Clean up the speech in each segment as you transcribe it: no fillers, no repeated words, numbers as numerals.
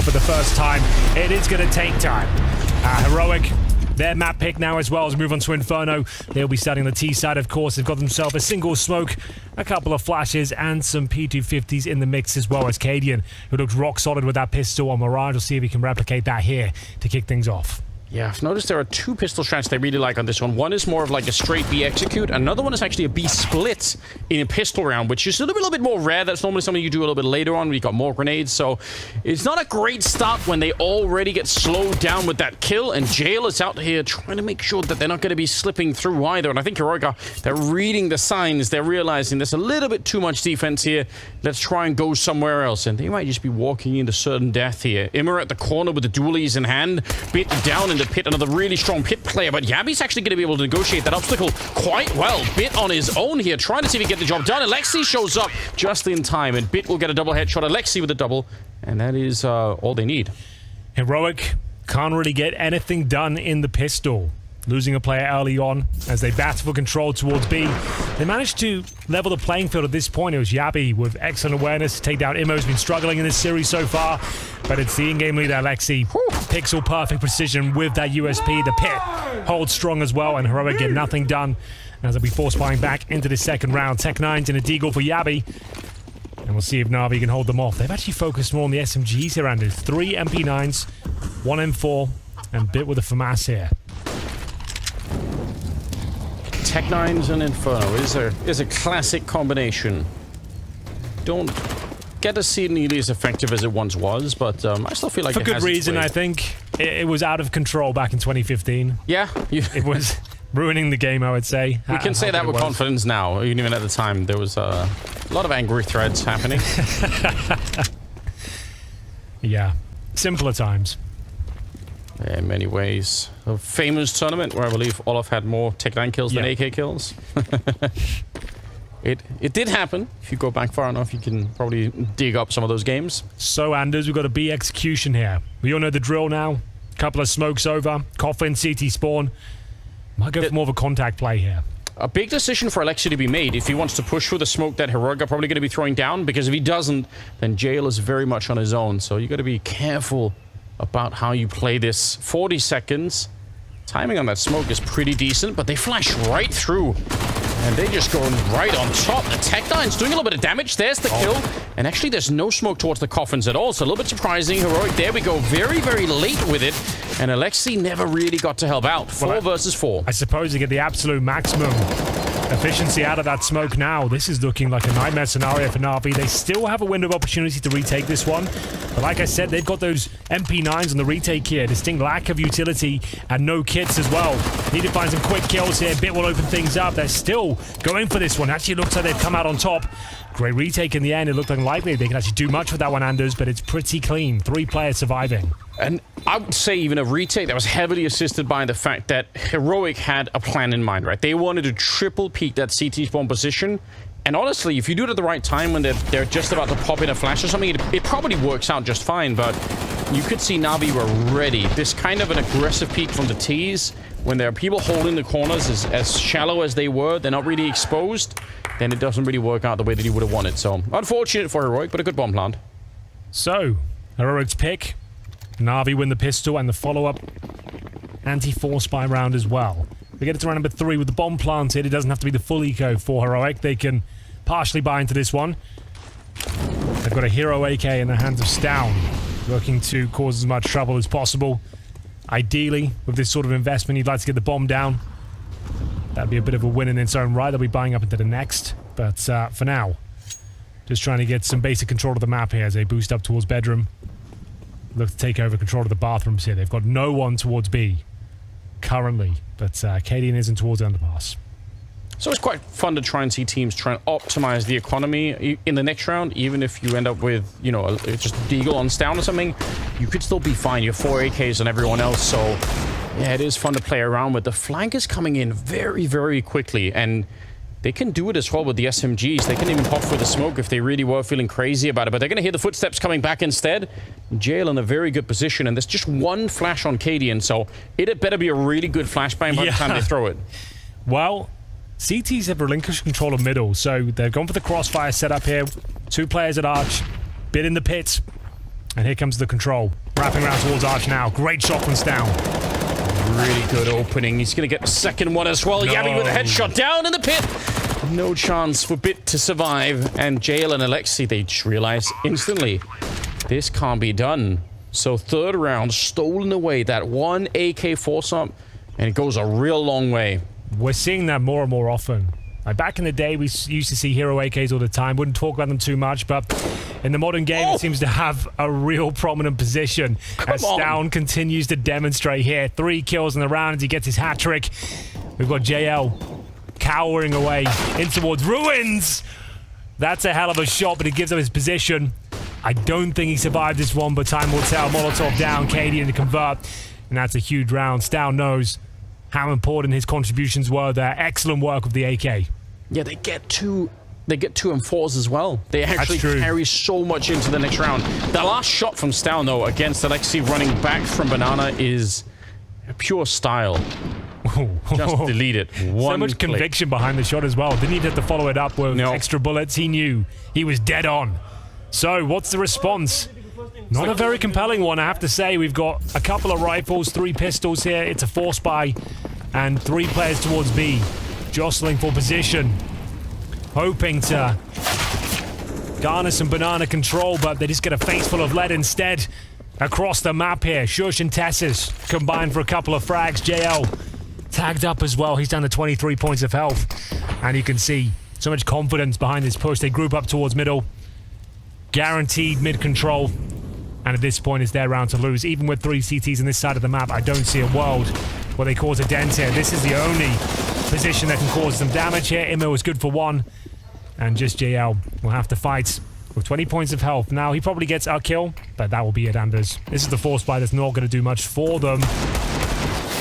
for the first time. It is going to take time. Heroic, their map pick now as well as we move on to Inferno. They'll be starting the T side, of course. They've got themselves a single smoke, a couple of flashes, and some P250s in the mix as well as Cadian, who looks rock solid with that pistol on Mirage. We'll see if he can replicate that here to kick things off. Yeah, I've noticed there are two pistol strats they really like on this one. One is more of like a straight B execute. Another one is actually a B split in a pistol round, which is a little bit more rare. That's normally something you do a little bit later on when you got more grenades. So it's not a great start when they already get slowed down with that kill. And Jail is out here trying to make sure that they're not going to be slipping through either. And I think Heroic, they're reading the signs. They're realizing there's a little bit too much defense here. Let's try and go somewhere else. And they might just be walking into certain death here. Immer at the corner with the dualies in hand. Bit down in the pit, another really strong pit player, but Yabi's actually going to be able to negotiate that obstacle quite well. Bit on his own here, trying to see if he can get the job done. Alexi shows up just in time, and Bit will get a double headshot. Alexi with a double, and that is all they need. Heroic can't really get anything done in the pistol. Losing a player early on as they battle for control towards B. They managed to level the playing field at this point. It was Yabi with excellent awareness to take down Immo, who's been struggling in this series so far. But it's the in-game leader, Alexi. Pixel perfect precision with that USP. The pit holds strong as well, and Heroic get nothing done as they'll be force buying back into the second round. Tech-9's in a deagle for Yabi. And we'll see if NAVI can hold them off. They've actually focused more on the SMGs here, Andrew. 3 MP9s, 1 M4, and Bit with a FAMAS here. Tech-9s and Inferno is a classic combination. Don't get to see it nearly as effective as it once was, but I still feel like for good reason. I think it was out of control back in 2015. Yeah, it was ruining the game, I would say. We can say that with confidence now. Even at the time, there was a lot of angry threads happening. Yeah, simpler times. In many ways. A famous tournament where I believe Olaf had more Tech-9 kills than AK kills. It did happen. If you go back far enough, you can probably dig up some of those games. So, Anders, we've got a B execution here. We all know the drill now. Couple of smokes over. Coffin, CT spawn. Might go for more of a contact play here. A big decision for Alexi to be made if he wants to push through the smoke that Heroic are probably going to be throwing down, because if he doesn't, then Jail is very much on his own. So you got to be careful about how you play this. 40 seconds. Timing on that smoke is pretty decent, but they flash right through. And they just go right on top. The Tech-9's doing a little bit of damage. There's the kill. And actually, there's no smoke towards the coffins at all. So a little bit surprising. Heroic, there we go. Very, very late with it. And Alexi never really got to help out. 4 versus 4. I suppose you get the absolute maximum efficiency out of that smoke now. This is looking like a nightmare scenario for NAVI. They still have a window of opportunity to retake this one. But like I said, they've got those MP9s on the retake here. Distinct lack of utility and no kits as well. Need to find some quick kills here. Bit will open things up. They're still going for this one. Actually, looks like they've come out on top. Great retake in the end. It looked unlikely they can actually do much with that one, Anders, but it's pretty clean. 3 players surviving. And I would say even a retake that was heavily assisted by the fact that Heroic had a plan in mind, right? They wanted to triple peak that CT spawn position. And honestly, if you do it at the right time when they're just about to pop in a flash or something, it probably works out just fine. But you could see NAVI were ready. This kind of an aggressive peak from the T's, when there are people holding the corners as shallow as they were, they're not really exposed, then it doesn't really work out the way that you would have wanted. So, unfortunate for Heroic, but a good bomb plant. So, Heroic's pick. NAVI win the pistol and the follow-up anti-force spy round as well. We get it to round number 3 with the bomb planted. It doesn't have to be the full eco for Heroic. They can partially buy into this one. They've got a hero AK in the hands of Stown, looking to cause as much trouble as possible. Ideally, with this sort of investment, you'd like to get the bomb down. That'd be a bit of a win in its own right. They'll be buying up into the next. But for now, just trying to get some basic control of the map here as they boost up towards bedroom. Look to take over control of the bathrooms here. They've got no one towards B currently, but Cadian isn't towards the underpass. So it's quite fun to try and see teams try and optimize the economy in the next round. Even if you end up with, you know, just Deagle on Stown or something, you could still be fine. You have 4 AKs on everyone else, so yeah, it is fun to play around with. The flank is coming in very, very quickly, and they can do it as well with the SMGs. They can even pop for the smoke if they really were feeling crazy about it, but they're going to hear the footsteps coming back instead. Jail in a very good position, and there's just one flash on Cadian, so it had better be a really good flashbang by the time they throw it. Well, CTs have relinquished control of middle, so they've gone for the crossfire setup here. 2 players at Arch, Bit in the pit. And here comes the control. Wrapping around towards Arch now. Great shot from down. Really good opening. He's going to get a second one as well. No. Yami with a headshot down in the pit. No chance for Bit to survive. And Jail and Alexi, they just realize instantly, this can't be done. So third round, stolen away. That one AK force-up, and it goes a real long way. We're seeing that more and more often. Like back in the day, we used to see hero AKs all the time. Wouldn't talk about them too much, but in the modern game, it seems to have a real prominent position. As Down continues to demonstrate here. 3 kills in the round as he gets his hat trick. We've got JL cowering away in towards ruins. That's a hell of a shot, but it gives up his position. I don't think he survived this one, but time will tell. Molotov down, Cadian to convert, and that's a huge round. Stow knows how important his contributions were there. Excellent work with the AK. Yeah, they get 2 and 4s as well. They actually carry so much into the next round. The last shot from Stow, though, against Alexi running back from Banana is pure style. Just delete it. So much conviction behind the shot as well. Didn't even have to follow it up with extra bullets. He knew he was dead on. So what's the response? Not a very compelling one, I have to say. We've got a couple of rifles, 3 pistols here. It's a force buy, and 3 players towards B, jostling for position, hoping to garner some banana control, but they just get a face full of lead instead. Across the map here, Shush and Tessus combined for a couple of frags. JL tagged up as well. He's down to 23 points of health, and you can see so much confidence behind this push. They group up towards middle, guaranteed mid control, and at this point it's their round to lose. Even with 3 CTs on this side of the map, I don't see a world where they cause a dent here. This is the only position that can cause some damage here. Imo is good for 1, and just JL will have to fight with 20 points of health. Now, he probably gets a kill, but that will be it, Anders. This is the force buy that's not going to do much for them.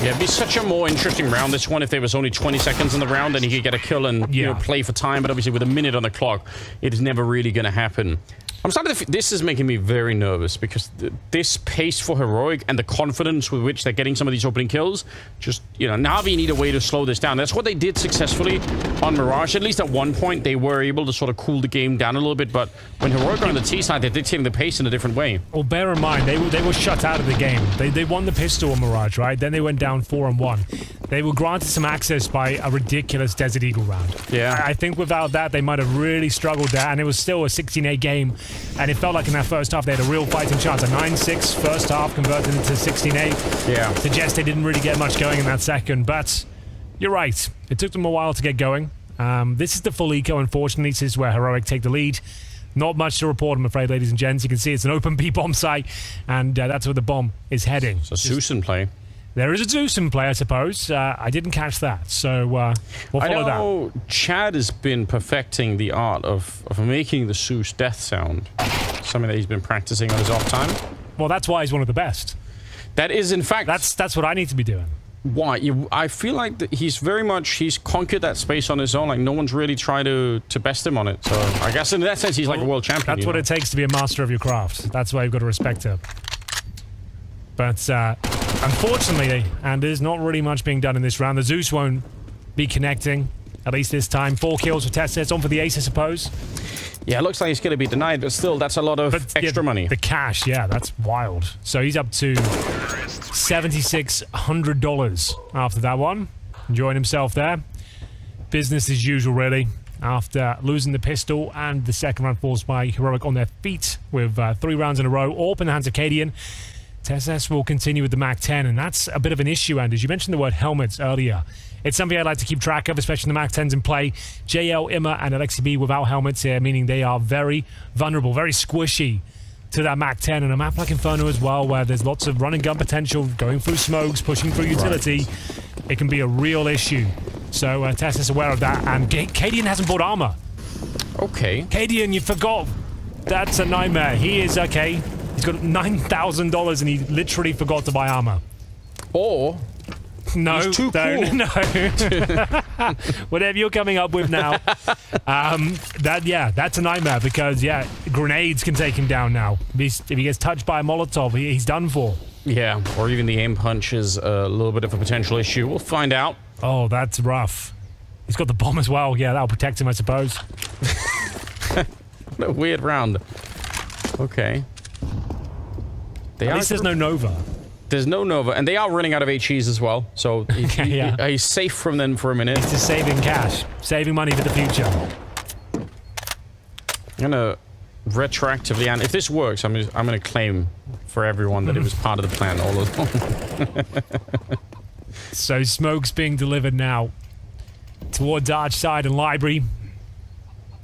Yeah, it'd be such a more interesting round, this one, if there was only 20 seconds in the round and he could get a kill and you know, play for time, but obviously with a minute on the clock, it is never really going to happen. I'm starting to... This is making me very nervous because this pace for Heroic and the confidence with which they're getting some of these opening kills, just, you know, Navi need a way to slow this down. That's what they did successfully on Mirage. At least at one point, they were able to sort of cool the game down a little bit, but when Heroic are on the T side, they're dictating the pace in a different way. Well, bear in mind, they were shut out of the game. They won the pistol on Mirage, right? Then they went down 4-1. They were granted some access by a ridiculous Desert Eagle round. Yeah. I think without that, they might have really struggled there, and it was still a 16-8 game. And it felt like in that first half, they had a real fighting chance. A 9-6 first half converted into 16-8. Yeah. Suggests they didn't really get much going in that second. But you're right. It took them a while to get going. This is the full eco, unfortunately. This is where Heroic take the lead. Not much to report, I'm afraid, ladies and gents. You can see it's an open B-bomb site, and that's where the bomb is heading. It's a Zeus in play. There is a Zeus in play, I suppose. I didn't catch that, so we'll follow that. I know Chad has been perfecting the art of making the Zeus death sound. Something that he's been practicing on his off time. Well, that's why he's one of the best. That is, in fact... That's what I need to be doing. Why? I feel like that he's conquered that space on his own. Like, no one's really tried to best him on it. So, I guess in that sense, he's like a world champion. That's what it takes to be a master of your craft. That's why you've got to respect it. But, unfortunately, and there's not really much being done in this round. The Zeus won't be connecting, at least this time. 4 kills for Tessa. It's on for the ace, I suppose. Yeah, it looks like he's going to be denied, but still, that's a lot of extra money. The cash, yeah, that's wild. So he's up to $7,600 after that one. Enjoying himself there. Business as usual, really. After losing the pistol and the second round forced by Heroic on their feet with 3 rounds in a row, all up in the hands of Cadian. TSS will continue with the MAC-10, and that's a bit of an issue, Anders. You mentioned the word helmets earlier. It's something I'd like to keep track of, especially the MAC-10s in play. JL, Imma, and Alexi B without helmets here, meaning they are very vulnerable, very squishy to that MAC-10, and a map like Inferno as well, where there's lots of run and gun potential, going through smokes, pushing through utility. Right. It can be a real issue. So TSS is aware of that, and Cadian hasn't bought armor. Okay. Cadian, you forgot. That's a nightmare. He is okay. He's got $9,000 and he literally forgot to buy armor. Or no, he's too cool. No. Whatever you're coming up with now. That's a nightmare because grenades can take him down now. If he gets touched by a Molotov, he's done for. Yeah, or even the aim punch is a little bit of a potential issue. We'll find out. Oh, that's rough. He's got the bomb as well. Yeah, that'll protect him, I suppose. What a weird round. Okay. At least there's no Nova. There's no Nova, and they are running out of HEs as well, so he's safe from them for a minute. It's just saving cash, saving money for the future. I'm gonna retroactively, and if this works, I'm gonna claim for everyone that it was part of the plan all along. So smoke's being delivered now towards Archside and Library.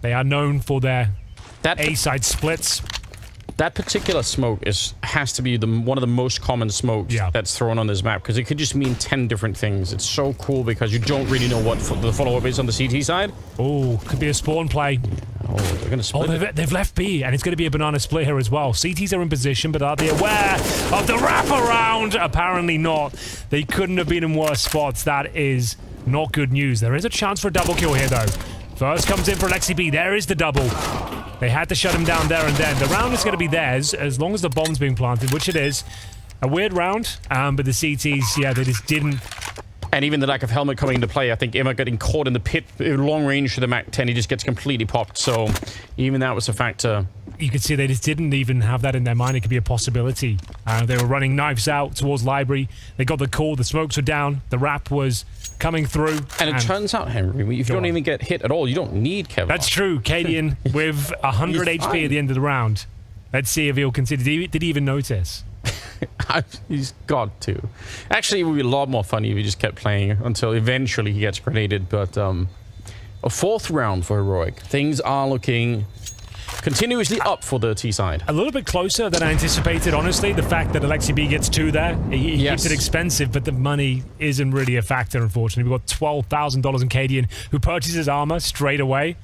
They are known for their A-side splits. That particular smoke has to be one of the most common smokes that's thrown on this map, because it could just mean 10 different things. It's so cool because you don't really know what the follow-up is on the CT side. Oh, could be a spawn play. Oh, they're gonna split. Oh, they've left B, and it's going to be a banana split here as well. CTs are in position, but are they aware of the wraparound? Apparently not. They couldn't have been in worse spots. That is not good news. There is a chance for a double kill here, though. First comes in for Alexi B. There is the double. They had to shut him down there and then. The round is going to be theirs as long as the bomb's being planted, which it is. A weird round, but the CTs, yeah, they just didn't. And even the lack of helmet coming into play, I think Emma getting caught in the pit, long range for the MAC-10, he just gets completely popped. So even that was a factor. You could see they just didn't even have that in their mind. It could be a possibility. They were running knives out towards Library. They got the call. The smokes were down. The wrap was coming through. And it turns out, Henry, if you don't even get hit at all, you don't need Kevlar. That's true. Cadian with 100 HP at the end of the round. Let's see if he'll consider. Did he even notice? He's got to. Actually, it would be a lot more funny if he just kept playing until eventually he gets grenaded. But a fourth round for Heroic. Things are looking continuously up for the T side. A little bit closer than I anticipated, honestly. The fact that Alexi B gets 2 there, he keeps it expensive, but the money isn't really a factor, unfortunately. We've got $12,000 in Cadian, who purchases armor straight away.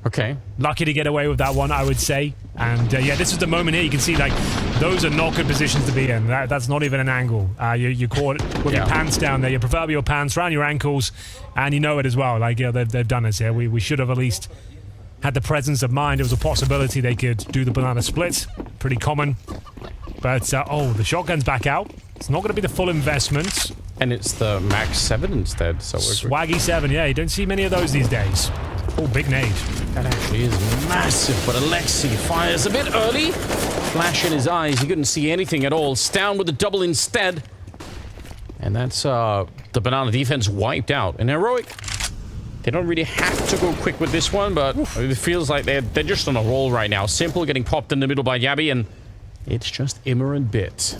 Okay. Lucky to get away with that one, I would say. And yeah, this is the moment here. You can see, like, those are not good positions to be in. That's not even an angle. You're caught with your pants down there, your proverbial pants around your ankles, and you know it as well. Like, you know, they've done this here. We should have at least had the presence of mind. It was a possibility they could do the banana split. Pretty common. But, oh, the shotgun's back out. It's not going to be the full investment. And it's the Max 7 instead. So Swaggy 7, yeah. You don't see many of those these days. Oh, big nade. That actually is massive, but Alexi fires a bit early. Flash in his eyes. He couldn't see anything at all. Down with the double instead. And that's the banana defense wiped out. And Heroic, they don't really have to go quick with this one, but it feels like they're just on a roll right now. Simple getting popped in the middle by Yabby, and it's just Immer and Bit.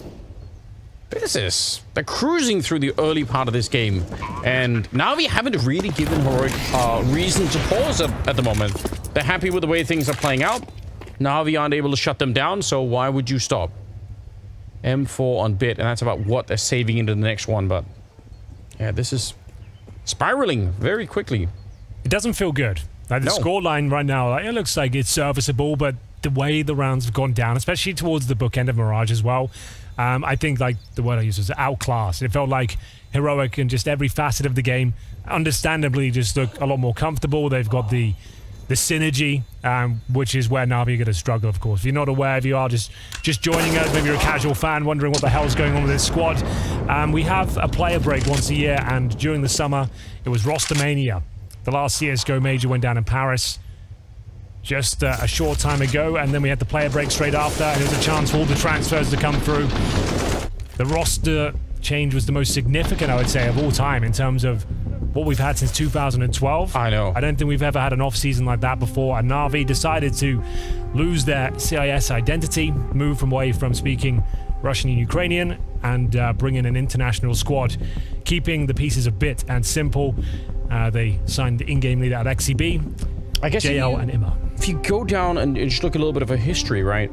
They're cruising through the early part of this game, and NAVI haven't really given Heroic reason to pause at the moment. They're happy with the way things are playing out. NAVI aren't able to shut them down, so why would you stop? M4 on Bit, and that's about what they're saving into the next one, but yeah, this is spiraling very quickly. It doesn't feel good. Like the scoreline right now, it looks like it's serviceable, but the way the rounds have gone down, especially towards the bookend of Mirage as well, I think, like, the word I used was outclassed. It felt like Heroic in just every facet of the game, understandably, just look a lot more comfortable. They've got the synergy, which is where NAVI are going to struggle, of course. If you're not aware, if you are just joining us, maybe you're a casual fan wondering what the hell's going on with this squad, we have a player break once a year, and during the summer, it was Rostermania. The last CSGO major went down in Paris just a short time ago, and then we had the player break straight after, and there was a chance for all the transfers to come through. The roster change was the most significant, I would say, of all time in terms of what we've had since 2012. I know. I don't think we've ever had an off-season like that before, and NAVI decided to lose their CIS identity, move away from speaking Russian and Ukrainian, and bring in an international squad, keeping the pieces of Bit and Simple. They signed the in-game leader Alexi B, I guess JL, and Immer. If you go down and just look at a little bit of a history, right?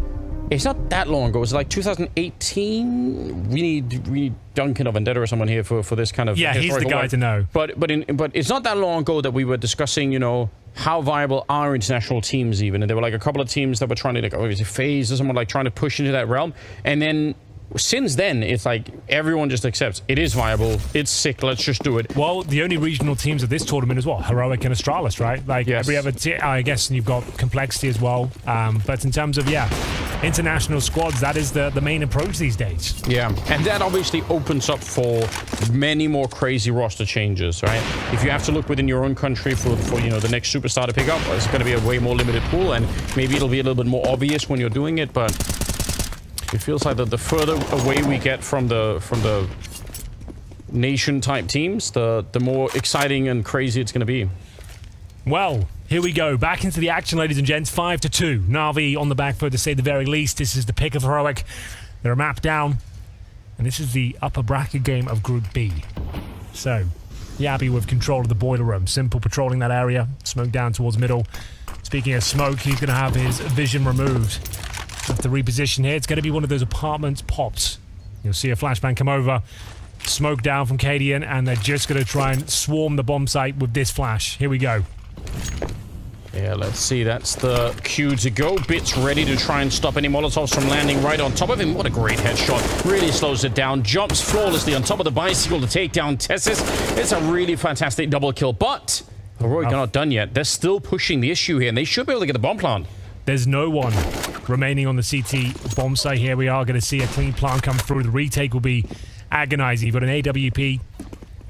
It's not that long ago. It was like 2018. We need Duncan or Vendetta or someone here for this kind of. Yeah, he's the guy to know. But it's not that long ago that we were discussing, you know, how viable are international teams even, and there were like a couple of teams that were trying to, like, obviously FaZe or someone like trying to push into that realm, and then since then, it's like everyone just accepts it is viable, it's sick, let's just do it. Well, the only regional teams of this tournament is what? Heroic and Astralis, right? Like, every other team, I guess, and you've got Complexity as well. But in terms of, international squads, that is the main approach these days. Yeah, and that obviously opens up for many more crazy roster changes, right? If you have to look within your own country for you know, the next superstar to pick up, it's going to be a way more limited pool, and maybe it'll be a little bit more obvious when you're doing it, but It feels like the further away we get from the nation type teams, the more exciting and crazy it's going to be. Well, here we go. Back into the action, ladies and gents. 5-2. Na'Vi on the back foot, to say the very least. This is the pick of Heroic. They're a map down. And this is the upper bracket game of Group B. So, Yabby with control of the boiler room. Simple patrolling that area. Smoke down towards middle. Speaking of smoke, he's going to have his vision removed. Have to reposition here. It's going to be one of those apartments pops. You'll see a flashbang come over. Smoke down from Cadian, and they're just going to try and swarm the bomb site with this flash. Here we go. Yeah, let's see. That's the cue to go. Bits ready to try and stop any Molotovs from landing right on top of him. What a great headshot. Really slows it down. Jumps flawlessly on top of the bicycle to take down Tessis. It's a really fantastic double kill, but Heroic are not done yet. They're still pushing the issue here, and they should be able to get the bomb plant. There's no one remaining on the CT bomb site here. We are going to see a clean plant come through. The retake will be agonizing. You've got an AWP.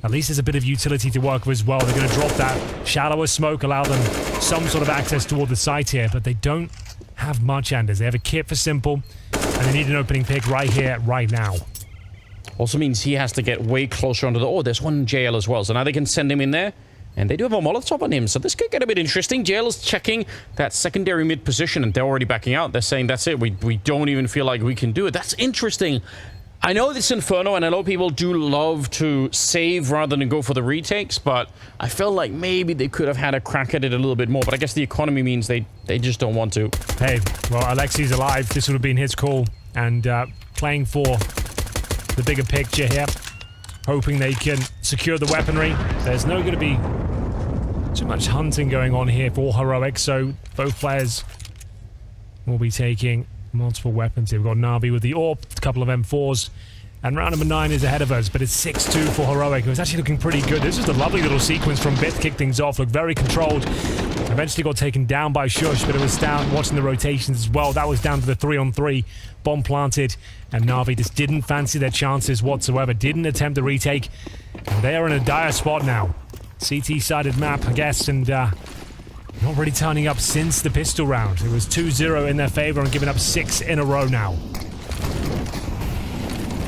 At least there's a bit of utility to work with as well. They're going to drop that shallower smoke, allow them some sort of access toward the site here, but they don't have much, Anders. They have a kit for Simple, and they need an opening pick right here, right now. Also means he has to get way closer onto the... Oh, there's one JL as well, so now they can send him in there. And they do have a Molotov on him, so this could get a bit interesting. JL is checking that secondary mid position, and they're already backing out. They're saying, that's it, we don't even feel like we can do it. That's interesting. I know this Inferno, and I know people do love to save rather than go for the retakes, but I feel like maybe they could have had a crack at it a little bit more, but I guess the economy means they just don't want to. Hey, well, Alexi's alive. This would have been his call, and playing for the bigger picture here, hoping they can secure the weaponry. There's no going to be too much hunting going on here for Heroic, so both players will be taking multiple weapons here. We've got Na'Vi with the AWP, a couple of M4s, and round number 9 is ahead of us, but it's 6-2 for Heroic. It was actually looking pretty good. This is a lovely little sequence from Bit to kick things off. Looked very controlled. Eventually got taken down by Shush, but it was down watching the rotations as well. That was down to the 3-on-3. Bomb planted, and Na'Vi just didn't fancy their chances whatsoever. Didn't attempt the retake, and they are in a dire spot now. CT-sided map, I guess, and not really turning up since the pistol round. It was 2-0 in their favor and giving up 6 in a row now.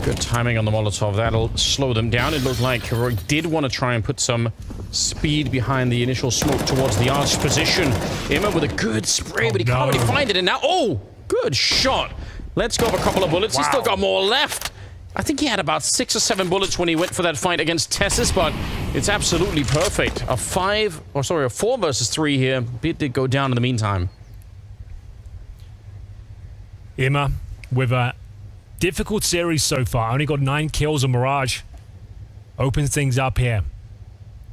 Good timing on the Molotov. That'll slow them down. It looked like Heroic did want to try and put some speed behind the initial smoke towards the arch position. Emma with a good spray, but he can't really find it. And now, oh, good shot. Let's go for a couple of bullets. Wow. He's still got more left. I think he had about 6 or 7 bullets when he went for that fight against Tessis, but it's absolutely perfect. A 4 versus 3 here. Bit did go down in the meantime. Emma with a difficult series so far. Only got 9 kills on Mirage. Opens things up here.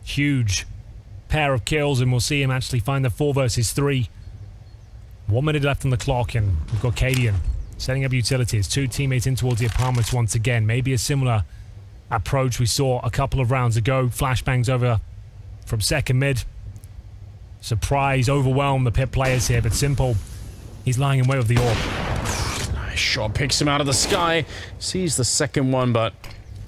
Huge pair of kills, and we'll see him actually find the 4 versus 3. 1 minute left on the clock, and we've got Cadian setting up utilities. 2 teammates in towards the apartments once again. Maybe a similar approach we saw a couple of rounds ago. Flashbangs over from second mid. Surprise, overwhelm the pit players here, but Simple, he's lying in wait with the AWP. Nice shot, picks him out of the sky. Sees the second one, but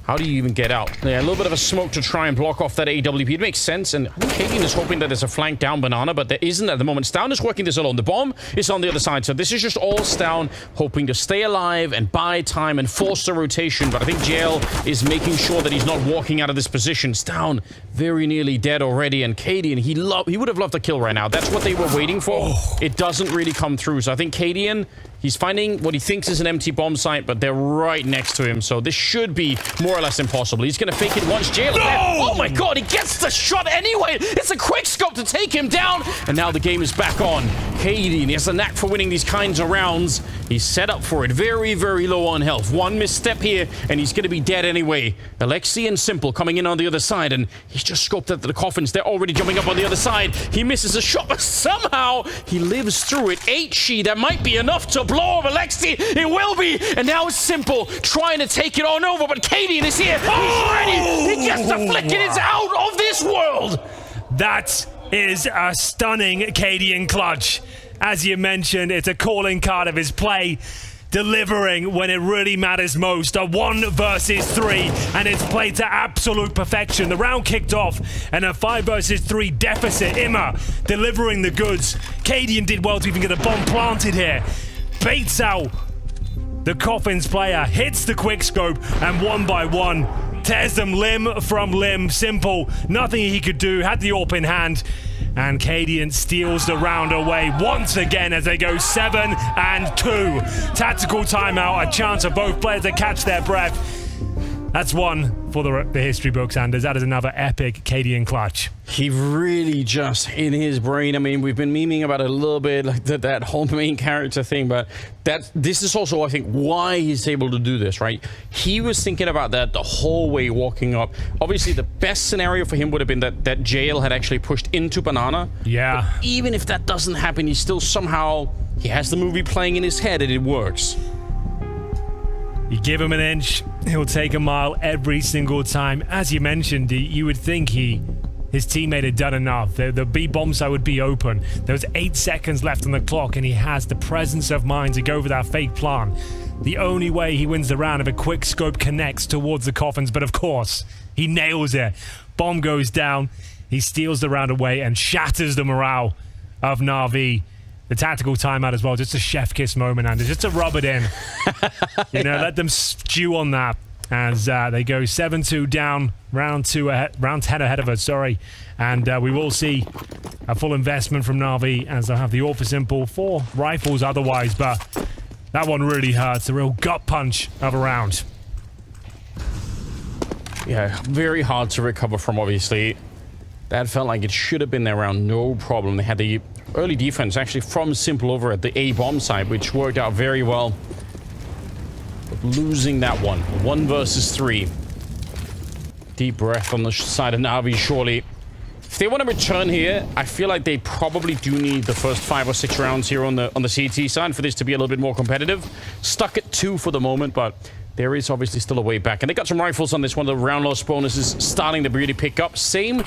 how do you even get out? Yeah, a little bit of a smoke to try and block off that AWP. It makes sense, and I think Cadian is hoping that there's a flank down Banana, but there isn't at the moment. Stown is working this alone. The bomb is on the other side, so this is just all Stown hoping to stay alive and buy time and force the rotation, but I think JL is making sure that he's not walking out of this position. Stown very nearly dead already, and Cadian, he would have loved a kill right now. That's what they were waiting for. It doesn't really come through, so I think Cadian, he's finding what he thinks is an empty bomb site, but they're right next to him, so this should be more or less impossible. He's going to fake it once. JL. Oh my god, he gets the shot anyway. It's a quick scope to take him down, and now the game is back on. Cadian, he has a knack for winning these kinds of rounds. He's set up for it. Very, very low on health. One misstep here, and he's going to be dead anyway. Alexi and Simple coming in on the other side, and he's just scoped at the coffins. They're already jumping up on the other side. He misses a shot, but somehow he lives through it. 8-she, that might be enough to blow up Alexi. It will be, and now it's Simple trying to take it on over, but Cadian is here. He's ready. He gets the flick, and it's out of this world. That is a stunning Cadian clutch. As you mentioned, it's a calling card of his play, delivering when it really matters most. A 1 versus 3, and it's played to absolute perfection. The round kicked off, and a 5 versus 3 deficit. Imma delivering the goods. Cadian did well to even get a bomb planted here. Baits out The Coffins player hits the quickscope, and one by one tears them limb from limb. Simple, nothing he could do, had the AWP in hand, and Cadian steals the round away once again as they go 7-2. Tactical timeout, a chance for both players to catch their breath. That's one for the history books, Anders. That is another epic Cadian clutch. He really just, in his brain, I mean, we've been memeing about it a little bit, like that whole main character thing, but this is also, I think, why he's able to do this, right? He was thinking about that the whole way walking up. Obviously, the best scenario for him would have been that JL had actually pushed into Banana. Yeah. But even if that doesn't happen, he still somehow, he has the movie playing in his head and it works. You give him an inch, he'll take a mile every single time. As you mentioned, you would think his teammate had done enough. The B bomb site would be open. There was 8 seconds left on the clock, and he has the presence of mind to go for that fake plan. The only way he wins the round if a quick scope connects towards the Coffins, but of course, he nails it. Bomb goes down, he steals the round away and shatters the morale of NAVI. The tactical timeout as well, just a chef kiss moment, and just to rub it in. You know, let them stew on that as they go 7-2 down, round 10 ahead of us, sorry. And we will see a full investment from NAVI as they'll have the AWP for simple, 4 rifles otherwise, but that one really hurts. A real gut punch of a round. Yeah, very hard to recover from, obviously. That felt like it should have been there round, no problem. They had the early defense actually from Simple over at the A bomb side, which worked out very well. But losing that one versus 3. Deep breath on the side of Navi, surely. If they want to return here, I feel like they probably do need the first 5 or 6 rounds here on the CT side for this to be a little bit more competitive. Stuck at 2 for the moment, but there is obviously still a way back. And they got some rifles on this one. The round loss bonus is starting to really pick up. Same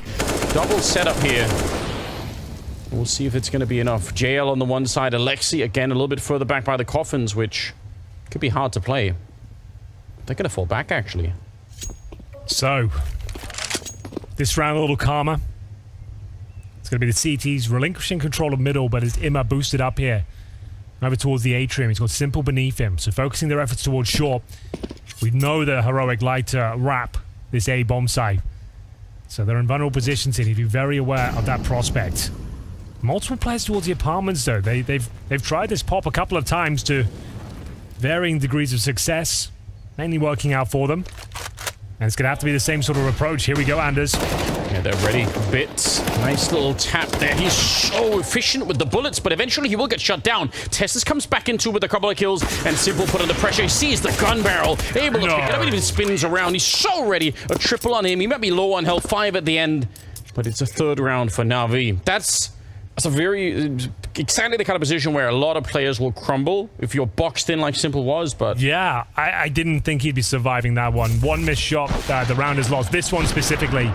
double setup here. We'll see if it's going to be enough. JL on the one side. Alexi, again, a little bit further back by the Coffins, which could be hard to play. They're going to fall back, actually. So, this round a little calmer. It's going to be the CTs relinquishing control of middle, but is Imma boosted up here. Over towards the atrium. He's got Simple beneath him. So focusing their efforts towards short. We know that Heroic like to wrap this A bomb site. So they're in vulnerable positions here. Need to be very aware of that prospect. Multiple players towards the apartments though. They've tried this pop a couple of times to varying degrees of success. Mainly working out for them. And it's going to have to be the same sort of approach. Here we go, Anders. Yeah, they're ready. Bits. Nice little tap there. He's so efficient with the bullets, but eventually he will get shut down. Tessus comes back into with a couple of kills, and Simple put under pressure. He sees the gun barrel, able to pick it up, and even spins around. He's so ready. A triple on him. He might be low on health, 5 at the end, but it's a 3rd round for NAVI. That's a very exactly the kind of position where a lot of players will crumble if you're boxed in like Simple was, but yeah, I didn't think he'd be surviving that one. One missed shot, the round is lost. This one specifically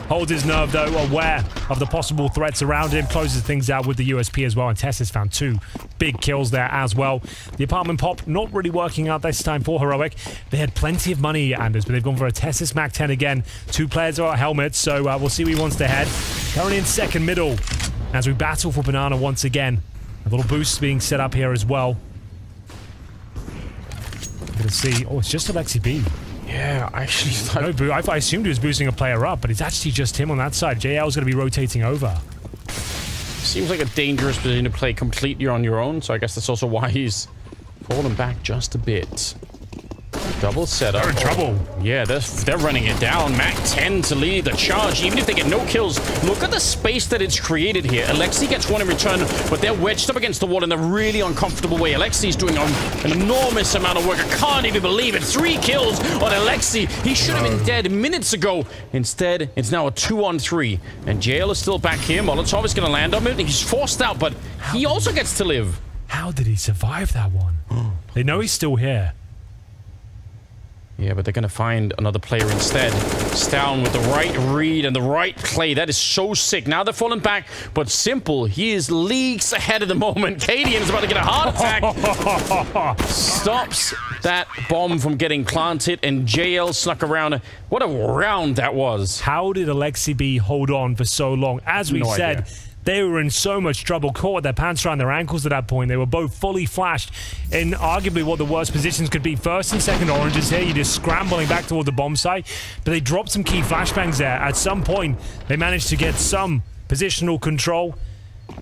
holds his nerve though, aware of the possible threats around him, closes things out with the USP as well, and Tess has found 2 big kills there as well. The apartment pop not really working out this time for Heroic. They had plenty of money, Anders, but they've gone for a Tessus Mac 10 again. 2 players are helmets, so we'll see who he wants to head. Currently in second middle. As we battle for Banana once again. A little boost being set up here as well. I'm going to see. Oh, it's just Alexi B. yeah, I actually thought... No, I assumed he was boosting a player up, but it's actually just him on that side. JL's going to be rotating over. Seems like a dangerous position to play completely on your own, so I guess that's also why he's fallen back just a bit. Double setup. They're in trouble. Yeah, they're running it down. Mac 10 to lead the charge, even if they get no kills. Look at the space that it's created here. Alexi gets one in return, but they're wedged up against the wall in a really uncomfortable way. Alexi's doing an enormous amount of work. I can't even believe it. 3 kills on Alexi. He should have been dead minutes ago. Instead, it's now a 2-on-3. And JL is still back here. Molotov is going to land on him. He's forced out, but he also gets to live. How did he survive that one? They know he's still here. Yeah, but they're going to find another player instead. Stown with the right read and the right play. That is so sick. Now they're falling back, but Simple, he is leagues ahead of the moment. Cadian is about to get a heart attack. Stops that bomb from getting planted, and JL snuck around. What a round that was. How did Alexi B hold on for so long? As we said, they were in so much trouble, caught with their pants around their ankles at that point. They were both fully flashed in arguably what the worst positions could be. First and second oranges here, you're just scrambling back toward the bomb site, but they dropped some key flashbangs there. At some point, they managed to get some positional control.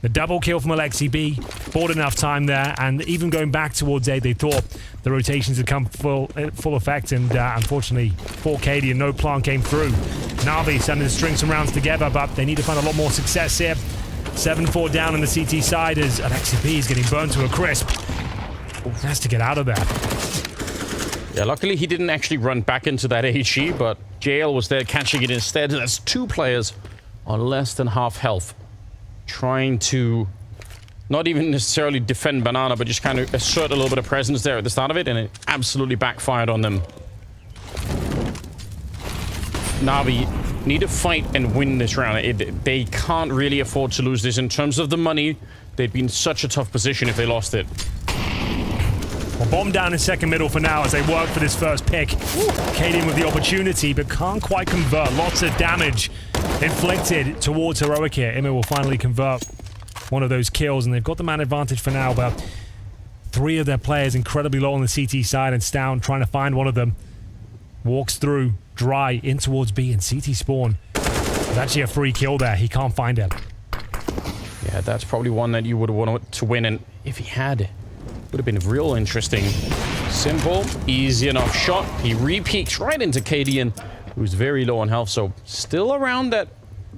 The double kill from Alexi B bought enough time there, and even going back towards A, they thought the rotations had come full effect, and unfortunately for Katie, no plan came through. Navi starting to string some rounds together, but they need to find a lot more success here. 7-4 down on the CT side as Alexi B is getting burned to a crisp. Has to get out of there. Yeah, luckily he didn't actually run back into that HE, but JL was there catching it instead. That's two players on less than half health, trying to not even necessarily defend Banana, but just kind of assert a little bit of presence there at the start of it, and it absolutely backfired on them. Navi need to fight and win this round. They can't really afford to lose this in terms of the money. They'd be in such a tough position if they lost it. Well, bomb down in second middle for now as they work for this first pick. Cadian with the opportunity, but can't quite convert. Lots of damage inflicted towards Heroic here. Imma will finally convert one of those kills, and they've got the man advantage for now, but three of their players incredibly low on the CT side, and Stown trying to find one of them. Walks through, dry, in towards B, and CT spawn. There's actually a free kill there. He can't find it. Yeah, that's probably one that you would have wanted to win, and if he had, would have been real interesting. Simple, easy enough shot. He re-peeks right into Cadian, who's very low on health, so still around that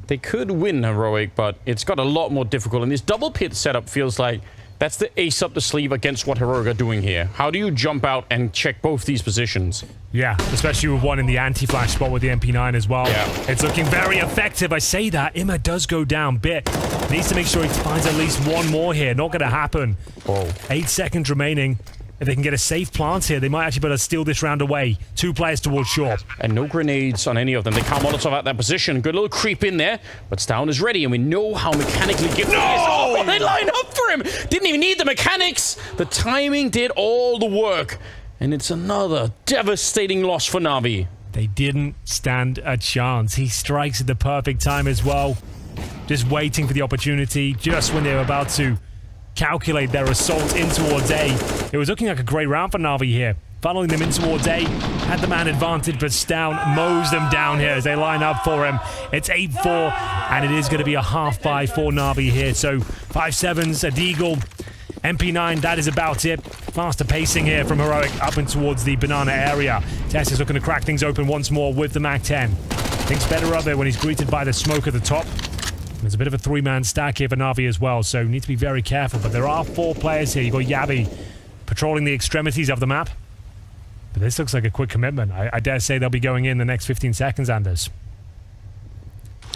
they could win Heroic, but it's got a lot more difficult. And this double pit setup feels like that's the ace up the sleeve against what Heroic are doing here. How do you jump out and check both these positions? Yeah, especially with one in the anti-flash spot with the MP9 as well. Yeah. It's looking very effective. I say that. Imma does go down bit. Needs to make sure he finds at least one more here. Not going to happen. Oh. 8 seconds remaining. If they can get a safe plant here, they might actually be able to steal this round away. Two players towards short. And no grenades on any of them. They can't Molotov out that position. Good little creep in there. But Stown is ready, and we know how mechanically gifted he is. Oh, they line up for him! Didn't even need the mechanics! The timing did all the work. And it's another devastating loss for Navi. They didn't stand a chance. He strikes at the perfect time as well. Just waiting for the opportunity, just when they were about to calculate their assault in towards A. It was looking like a great round for Navi here. Following them in towards A, had the man advantage, but Stown mows them down here as they line up for him. It's 8-4, and it is going to be a half-buy for Navi here. So 5-7s, a Deagle, MP9, that is about it. Faster pacing here from Heroic up and towards the banana area. Tess is looking to crack things open once more with the MAC-10. Thinks better of it when he's greeted by the smoke at the top. There's a bit of a three-man stack here for Navi as well, so need to be very careful. But there are 4 players here. You've got Yabi patrolling the extremities of the map. But this looks like a quick commitment. I dare say they'll be going in the next 15 seconds, Anders.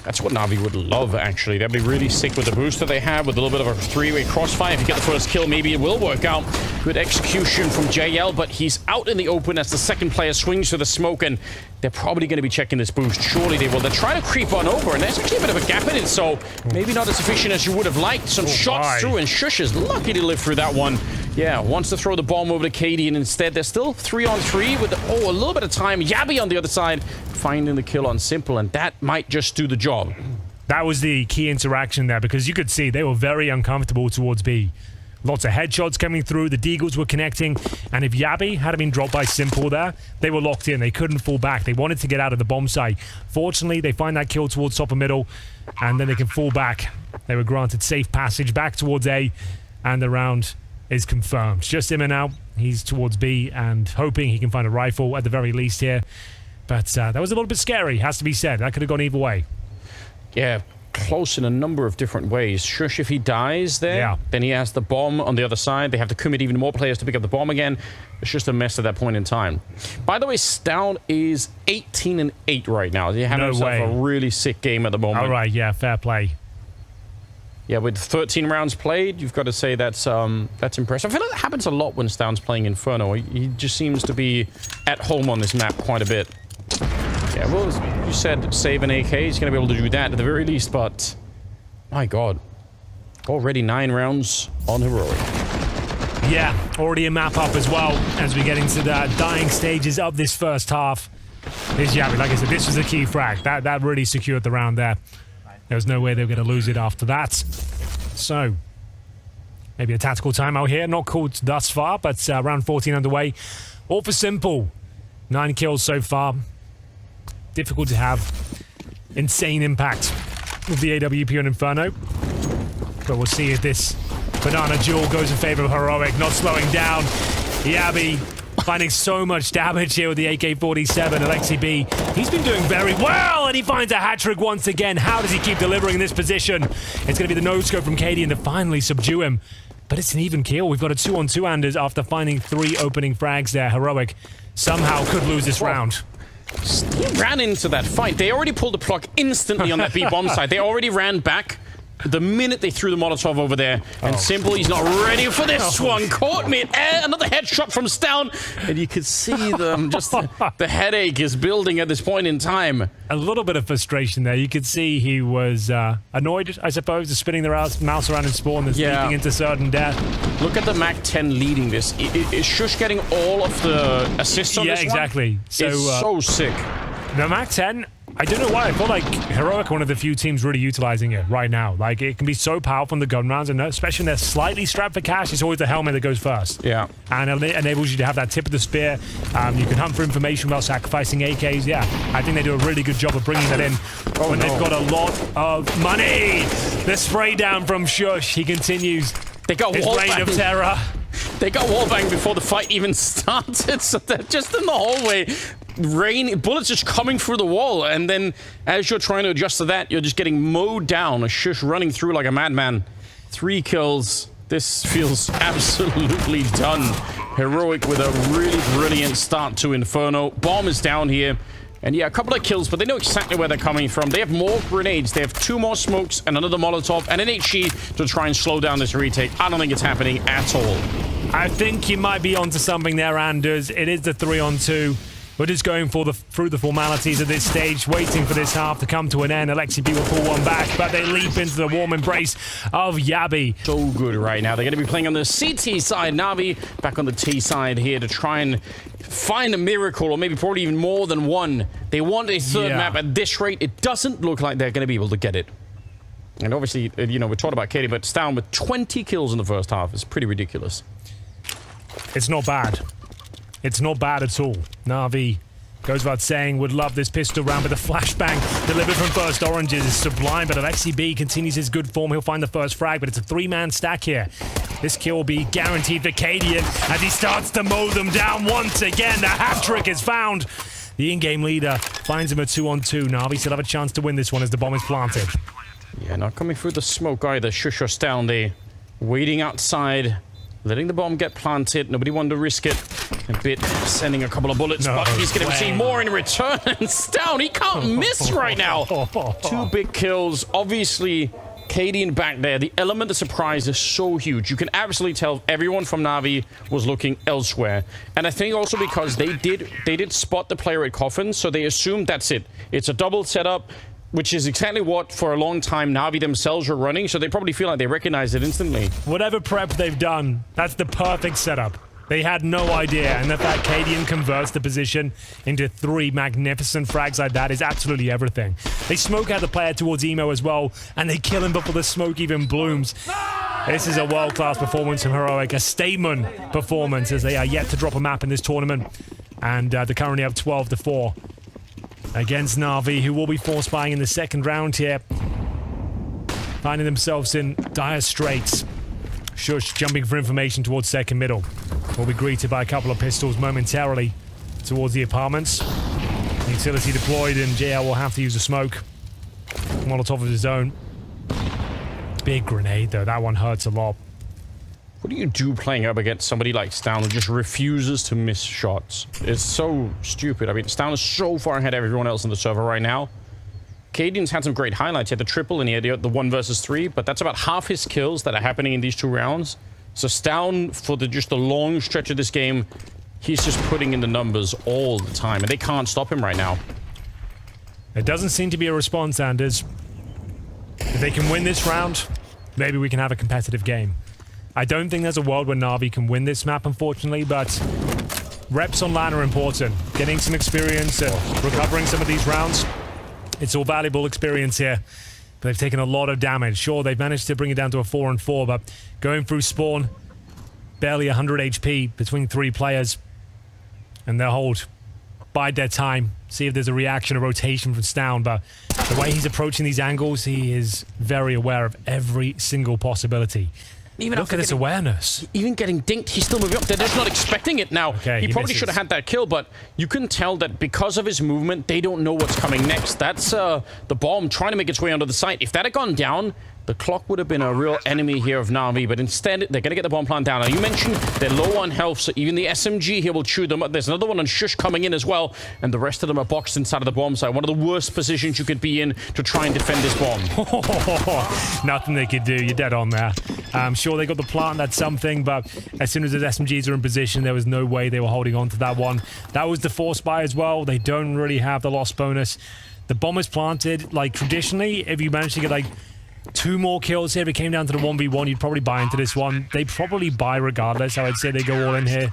That's what Navi would love, actually. They'd be really sick with the booster they have, with a little bit of a three-way crossfire. If you get the first kill, maybe it will work out. Good execution from JL, but he's out in the open as the second player swings to the smoke, and they're probably going to be checking this boost. Surely they will. They're trying to creep on over, and there's actually a bit of a gap in it, so maybe not as efficient as you would have liked. Some shots through, and Shush is lucky to live through that one. Yeah, wants to throw the bomb over to Katie, and instead they're still 3-on-3 with, a little bit of time. Yabi on the other side, finding the kill on Simple, and that might just do the job. That was the key interaction there, because you could see they were very uncomfortable towards B. Lots of headshots coming through, the Deagles were connecting, and if Yabi had been dropped by Simple there, they were locked in. They couldn't fall back. They wanted to get out of the bomb site. Fortunately, they find that kill towards top of middle, and then they can fall back. They were granted safe passage back towards A, and the round is confirmed. Just him and now. He's towards B and hoping he can find a rifle at the very least here. But that was a little bit scary, has to be said. That could have gone either way. Yeah, close in a number of different ways. Shush, if he dies there, then he has the bomb on the other side. They have to commit even more players to pick up the bomb again. It's just a mess at that point in time. By the way, Stown is 18-8 right now. He had himself a really sick game at the moment. All right, yeah, fair play. Yeah, with 13 rounds played, you've got to say that's impressive. I feel like that happens a lot when Stown's playing Inferno. He just seems to be at home on this map quite a bit. Yeah, well, you said save an AK. He's going to be able to do that at the very least, but my God. Already 9 rounds on Heroic. Yeah, already a map up as well as we get into the dying stages of this first half. Here's Yabi. Like I said, this was a key frag. That really secured the round there. There was no way they were going to lose it after that. So, maybe a tactical timeout here. Not called thus far, but round 14 underway. All for Simple. 9 kills so far. Difficult to have insane impact with the AWP on Inferno. But we'll see if this banana duel goes in favor of Heroic. Not slowing down. Yabi finding so much damage here with the AK-47. Alexi B, he's been doing very well, and he finds a hat-trick once again. How does he keep delivering in this position? It's going to be the no-scope from Cadian to finally subdue him. But it's an even kill. We've got a 2-on-2 Anders after finding 3 opening frags there. Heroic somehow could lose this round. He ran into that fight. They already pulled the plug instantly on that B-bomb side. They already ran back the minute they threw the Molotov over there. And Simple, he's not ready for this one. Caught me. Another headshot from Stown. And you could see them. Just the headache is building at this point in time. A little bit of frustration there. You could see he was annoyed, I suppose, just spinning the mouse around in spawn and leaping into certain death. Look at the MAC-10 leading this. Is Shush getting all of the assists on this one? Yeah, exactly. So, it's so sick. The MAC-10, I don't know why. I feel like Heroic are one of the few teams really utilizing it right now. Like, it can be so powerful in the gun rounds, and especially when they're slightly strapped for cash, it's always the helmet that goes first. Yeah. And it enables you to have that tip of the spear. You can hunt for information while sacrificing AKs. Yeah, I think they do a really good job of bringing that in when they've got a lot of money. The spray down from Shush. He continues they got his reign of terror. They got wallbanged before the fight even started, so they're just in the hallway. Bullets just coming through the wall, and then as you're trying to adjust to that, you're just getting mowed down. A Shush running through like a madman. 3 kills. This feels absolutely done. Heroic with a really brilliant start to Inferno. Bomb is down here. And yeah, a couple of kills, but they know exactly where they're coming from. They have more grenades. They have 2 more smokes and another Molotov and an HE to try and slow down this retake. I don't think it's happening at all. I think you might be onto something there, Anders. It is the 3-on-2. We're just going through the formalities at this stage, waiting for this half to come to an end. Alexi B will pull one back, but they leap into the warm embrace of Yabi. So good right now. They're going to be playing on the CT side. Navi back on the T side here to try and find a miracle, or maybe probably even more than one. They want a third map at this rate. It doesn't look like they're going to be able to get it. And obviously, you know, we're talking about Katie, but Stown with 20 kills in the first half is pretty ridiculous. It's not bad. It's not bad at all. Navi goes without saying, would love this pistol round, but the flashbang delivered from First Oranges is sublime, but Alexi B continues his good form. He'll find the first frag, but it's a 3-man stack here. This kill will be guaranteed for Cadian as he starts to mow them down once again. The hat-trick is found. The in-game leader finds him a 2-on-2. Navi still have a chance to win this one as the bomb is planted. Yeah, not coming through the smoke either. Shush or Stown, they waiting outside, letting the bomb get planted. Nobody wanted to risk it. A bit sending a couple of bullets, but he's going to receive more in return. And Stown, he can't miss right now. 2 big kills. Obviously, Cadian back there. The element of surprise is so huge. You can absolutely tell everyone from Navi was looking elsewhere. And I think also because they did spot the player at Coffin, so they assumed that's it. It's a double setup, which is exactly what, for a long time, Navi themselves were running, so they probably feel like they recognize it instantly. Whatever prep they've done, that's the perfect setup. They had no idea, and the fact Cadian converts the position into 3 magnificent frags like that is absolutely everything. They smoke out the player towards Emo as well, and they kill him before the smoke even blooms. This is a world-class performance from Heroic, a statement performance, as they are yet to drop a map in this tournament. And they're currently up 12-4 against Navi, who will be force buying in the second round here, finding themselves in dire straits. Shush jumping for information towards second middle. Will be greeted by a couple of pistols momentarily towards the apartments. Utility deployed, and JL will have to use a smoke. Molotov of his own. Big grenade, though. That one hurts a lot. What do you do playing up against somebody like Stown who just refuses to miss shots? It's so stupid. I mean, Stown is so far ahead of everyone else on the server right now. Cadian's had some great highlights. He had the triple and he had the 1 versus 3, but that's about half his kills that are happening in these 2 rounds. So Stown, for just the long stretch of this game, he's just putting in the numbers all the time, and they can't stop him right now. There doesn't seem to be a response, Anders. If they can win this round, maybe we can have a competitive game. I don't think there's a world where Navi can win this map, unfortunately, but reps on LAN are important. Getting some experience and recovering some of these rounds. It's all valuable experience here They've taken a lot of damage. Sure, they've managed to bring it down to a 4-4, but going through spawn, barely 100 HP between 3 players. And they'll hold. Bide their time. See if there's a reaction, a rotation from Stown. But the way he's approaching these angles, he is very aware of every single possibility. Even Look at this awareness. Even getting dinked, he's still moving up. They're just not expecting it now. Okay, he probably misses. should have had that kill, but you can tell that because of his movement, they don't know what's coming next. That's the bomb trying to make its way onto the site. If that had gone down, the clock would have been a real enemy here of Na'Vi, but instead, they're going to get the bomb plant down. Now, you mentioned they're low on health, so even the SMG here will chew them up. There's another one on Shush coming in as well, and the rest of them are boxed inside of the bomb site. One of the worst positions you could be in to try and defend this bomb. Nothing they could do. You're dead on there. I'm sure they got the plant, that's something, but as soon as those SMGs are in position, there was no way they were holding on to that one. That was the force buy as well. They don't really have the loss bonus. The bomb is planted. Like, traditionally, if you manage to get, like, 2 more kills here, if it came down to the 1v1, you'd probably buy into this one. They probably buy regardless. I would say they go all in here.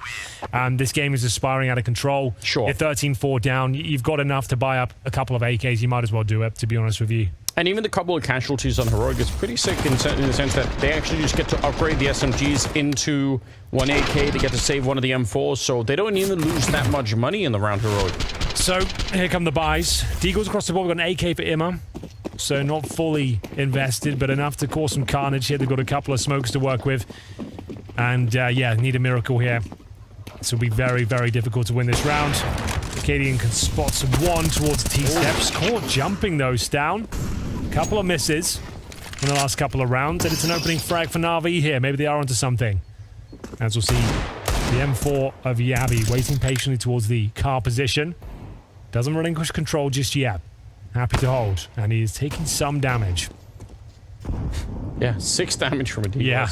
This game is aspiring out of control. Sure. You're 13-4 down. You've got enough to buy up a couple of AKs. You might as well do it, to be honest with you. And even the couple of casualties on Heroic is pretty sick in the sense that they actually just get to upgrade the SMGs into 1 AK. They get to save one of the M4s, so they don't even lose that much money in the round Heroic. So, here come the buys. Deagles across the board. We've got an AK for Imma. So not fully invested, but enough to cause some carnage here. They've got a couple of smokes to work with. And, yeah, need a miracle here. This will be very, very difficult to win this round. Cadian can spot some one towards T-steps. Caught jumping, though, Stown. Couple of misses in the last couple of rounds. And it's an opening frag for Na'Vi here. Maybe they are onto something. As we'll see, the M4 of Yavi waiting patiently towards the car position. Doesn't relinquish control just yet. Happy to hold, and he is taking some damage. Yeah, 6 damage from a D+. Yeah,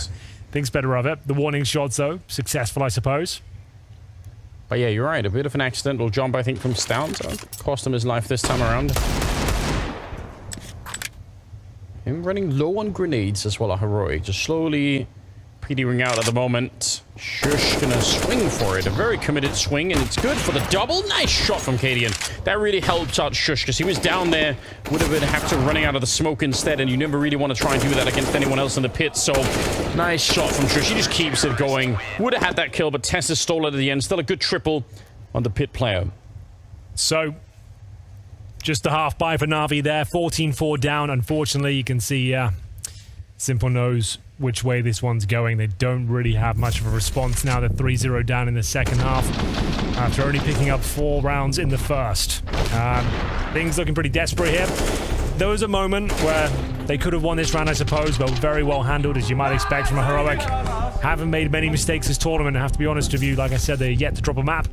thinks better of it. The warning shots, though, successful, I suppose. But yeah, you're right. A bit of an accidental jump, I think, from Stown, so cost him his life this time around. Him running low on grenades as well, a Heroic. Just slowly petering out at the moment. Shush gonna swing for it. A very committed swing, and it's good for the double. Nice shot from Cadian. That really helps out Shush, because he was down there. Would have been have to running out of the smoke instead, and you never really want to try and do that against anyone else in the pit. So, nice shot from Shush. He just keeps it going. Would have had that kill, but Tessa stole it at the end. Still a good triple on the pit player. So, just a half buy for Na'Vi there. 14-4 down. Unfortunately, you can see Simple knows which way this one's going. They don't really have much of a response now. They're 3-0 down in the second half after only picking up 4 rounds in the first. Things looking pretty desperate here. There was a moment where they could have won this round, I suppose, but very well handled, as you might expect from a Heroic. Haven't made many mistakes this tournament, I have to be honest with you. Like I said, they're yet to drop a map.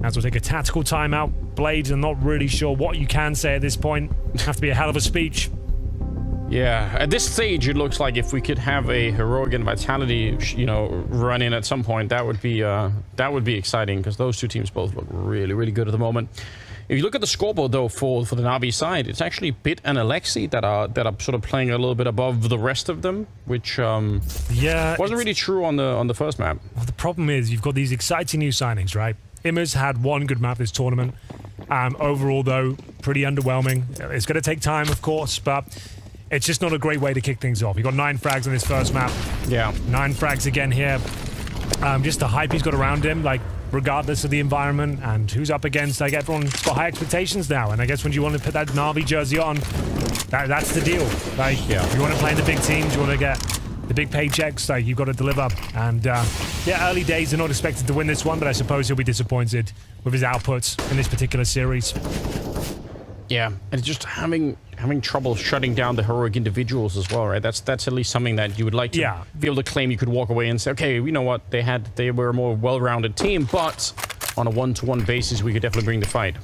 As we'll take a tactical timeout. Blades, I'm not really sure what you can say at this point. Have to be a hell of a speech. Yeah, at this stage, it looks like if we could have a Heroic and Vitality, you know, run in at some point, that would be exciting, because those two teams both look really, really good at the moment. If you look at the scoreboard, though, for the Na'Vi side, it's actually Bit and Alexi that are sort of playing a little bit above the rest of them, which yeah, wasn't really true on the first map. Well, the problem is you've got these exciting new signings, right? Imma's had one good map this tournament. Overall, though, pretty underwhelming. It's going to take time, of course, but it's just not a great way to kick things off. He got 9 frags on his first map. Yeah. 9 frags again here. Just the hype he's got around him, like, regardless of the environment and who's up against, like, everyone's got high expectations now. And I guess when you want to put that Na'Vi jersey on, that's the deal. Like, if you want to play in the big teams, you want to get the big paychecks, like, you've got to deliver. And, yeah, early days, they're not expected to win this one, but I suppose he'll be disappointed with his outputs in this particular series. Yeah, and just having trouble shutting down the Heroic individuals as well, right? That's at least something that you would like to be able to claim. You could walk away and say, okay, you know what, they were a more well-rounded team, but on a one-to-one basis, we could definitely bring the fight.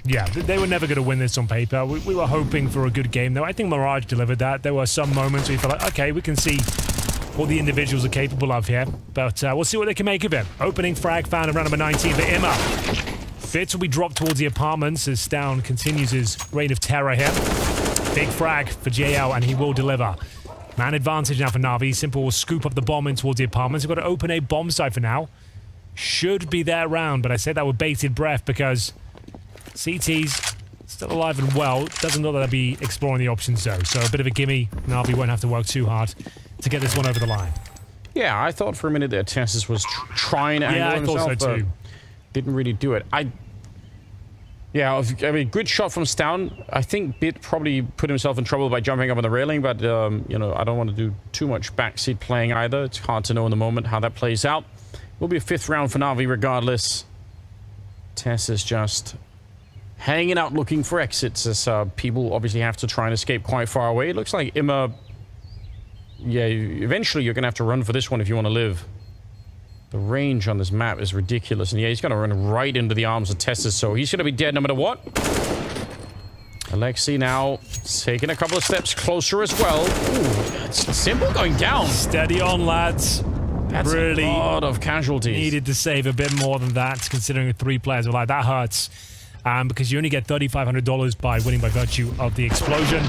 Yeah, they were never going to win this on paper. We were hoping for a good game, though. I think Mirage delivered that. There were some moments where you felt like, okay, we can see what the individuals are capable of here, but we'll see what they can make of it. Opening frag found around number 19 for Imma. Fitz will be dropped towards the apartments as Stown continues his reign of terror here. Big frag for JL, and he will deliver. Man advantage now for Na'Vi. Simple will scoop up the bomb in towards the apartments. We've got to open a bomb site for now. Should be their round, but I say that with bated breath because CT's Still alive and well. Doesn't look like they'll be exploring the options though. So a bit of a gimme. NAVI won't have to work too hard to get this one over the line. Yeah, I thought for a minute that Tessus was trying to angle himself, I thought so too. Didn't really do it. Yeah, I mean, good shot from Stown. I think Bit probably put himself in trouble by jumping up on the railing, but, you know, I don't want to do too much backseat playing either. It's hard to know in the moment how that plays out. Will be a 5th round for NAVI regardless. Tess is just hanging out looking for exits as people obviously have to try and escape quite far away. It looks like Imma... Yeah, eventually you're going to have to run for this one if you want to live. The range on this map is ridiculous. And yeah, he's going to run right into the arms of Tessus, so he's going to be dead no matter what. Alexei now taking a couple of steps closer as well. Ooh, it's Simple going down. Steady on, lads. That's really a lot of casualties. Needed to save a bit more than that, considering 3 players were like, that hurts. Because you only get $3,500 by winning by virtue of the explosion.